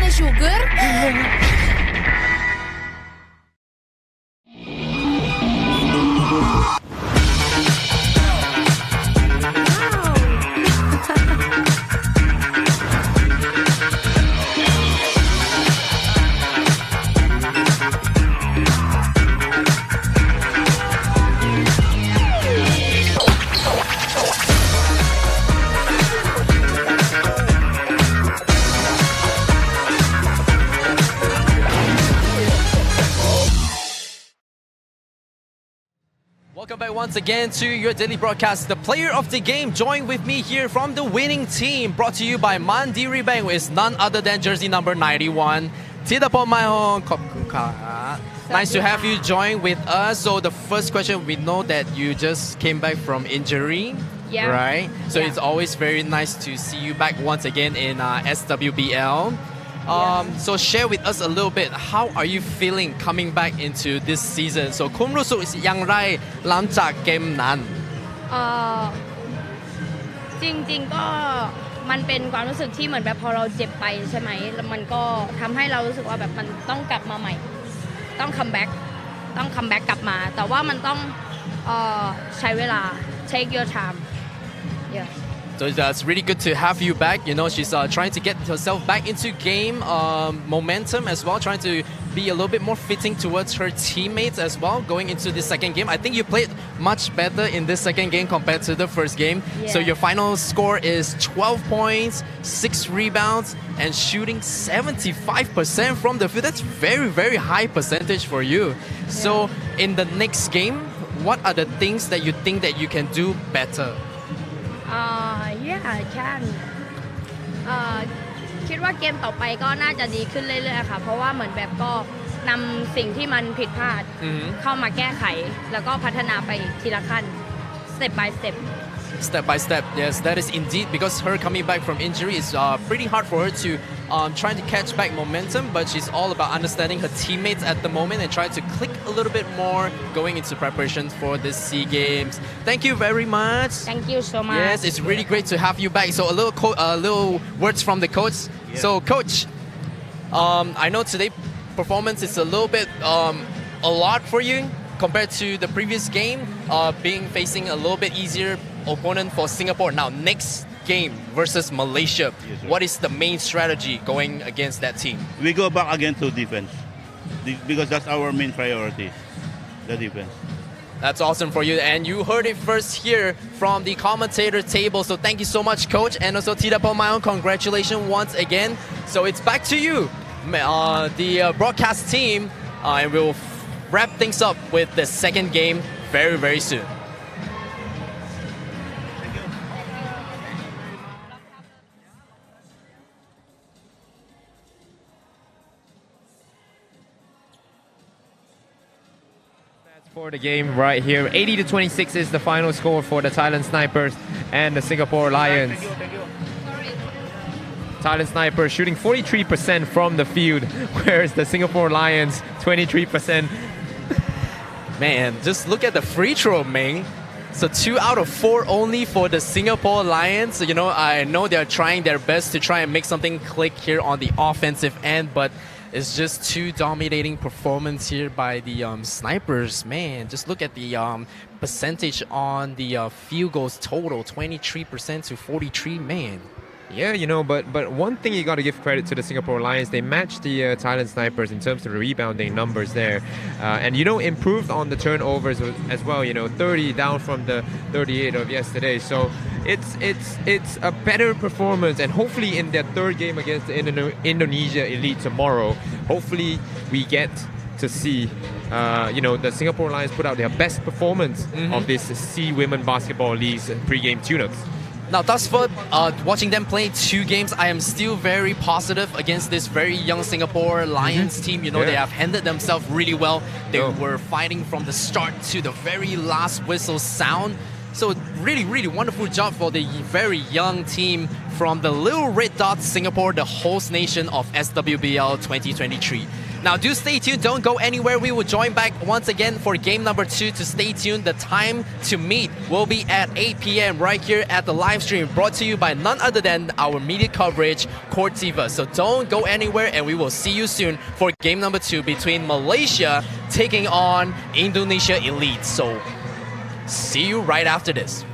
Sugar? Welcome back once again to your daily broadcast. The player of the game joined with me here from the winning team, brought to you by Mandiri Bank, is none other than jersey number 91. Tidapon Maihong Kopkuka. Nice to have you join with us. So the first question, we know that you just came back from injury. Yeah. Right? So it's always very nice to see you back once again in SWBL. So share with us a little bit, how are you feeling coming back into this season? So คุณรู้สึกอย่างไรหลังจากเกมนั้น จริงๆก็มันเป็นความรู้สึกที่เหมือนแบบพอเราเจ็บไปใช่ไหมแล้วมันก็ทำให้เรารู้สึกว่าแบบมันต้องกลับมาใหม่ต้องคัมแบ็กกลับมาแต่ว่ามันต้องใช้เวลา take your time yeah. So it's really good to have you back. You know, she's trying to get herself back into game momentum as well, trying to be a little bit more fitting towards her teammates as well going into the second game. I think you played much better in this second game compared to the first game. Yeah. So your final score is 12 points, 6 rebounds, and shooting 75% from the field. That's very, very high percentage for you. Yeah. So in the next game, what are the things that you think that you can do better? Yeah, I can. คิดว่าเกมต่อไปก็น่าจะดีขึ้นเรื่อยๆค่ะเพราะว่าเหมือนแบบก็นำสิ่งที่มันผิดพลาดเข้ามาแก้ไขแล้วก็พัฒนาไปทีละขั้น step by step. Step by step, yes, that is indeed, because her coming back from injury is pretty hard for her to trying to catch back momentum, but she's all about understanding her teammates at the moment and trying to click a little bit more going into preparations for this SEA Games. Thank you very much. Thank you so much. Yes, it's really great to have you back. So a little words from the coach. Yeah. So coach, I know today performance is a little bit a lot for you compared to the previous game, facing a little bit easier opponent for Singapore. Now, next game versus Malaysia, what is the main strategy going against that team? We go back again to defense because that's our main priority, the defense. That's awesome for you, and you heard it first here from the commentator table. So thank you so much, Coach, and also Tita Pomayon. Congratulations once again. So it's back to you, the broadcast team, and we'll wrap things up with the second game very, very soon. For the game right here, 80-26 is the final score for the Thailand Snipers and the Singapore Lions. Thailand Snipers shooting 43% from the field, whereas the Singapore Lions 23%. Man, just look at the free throw, man. So 2 out of 4 only for the Singapore Lions. You know, I know they're trying their best to try and make something click here on the offensive end, but it's just too dominating performance here by the Snipers. Man, just look at the percentage on the field goals total, 23% to 43%, man. Yeah, you know, but one thing you got to give credit to the Singapore Lions, they matched the Thailand Snipers in terms of the rebounding numbers there. And, you know, improved on the turnovers as well, you know, 30 down from the 38 of yesterday. So it's a better performance, and hopefully in their third game against the Indonesia Elite tomorrow, hopefully we get to see you know, the Singapore Lions put out their best performance of this C Women Basketball League's pre-game tune-ups. Now, thus far, watching them play 2 games, I am still very positive against this very young Singapore Lions team. You know, they have handled themselves really well. They were fighting from the start to the very last whistle sound. So really, really wonderful job for the very young team from the Little Red Dots Singapore, the host nation of SWBL 2023. Now, do stay tuned. Don't go anywhere. We will join back once again for game number 2 to stay tuned. The time to meet will be at 8 p.m. right here at the live stream, brought to you by none other than our media coverage, Court Divas. So don't go anywhere, and we will see you soon for game number 2 between Malaysia taking on Indonesia Elite. So see you right after this.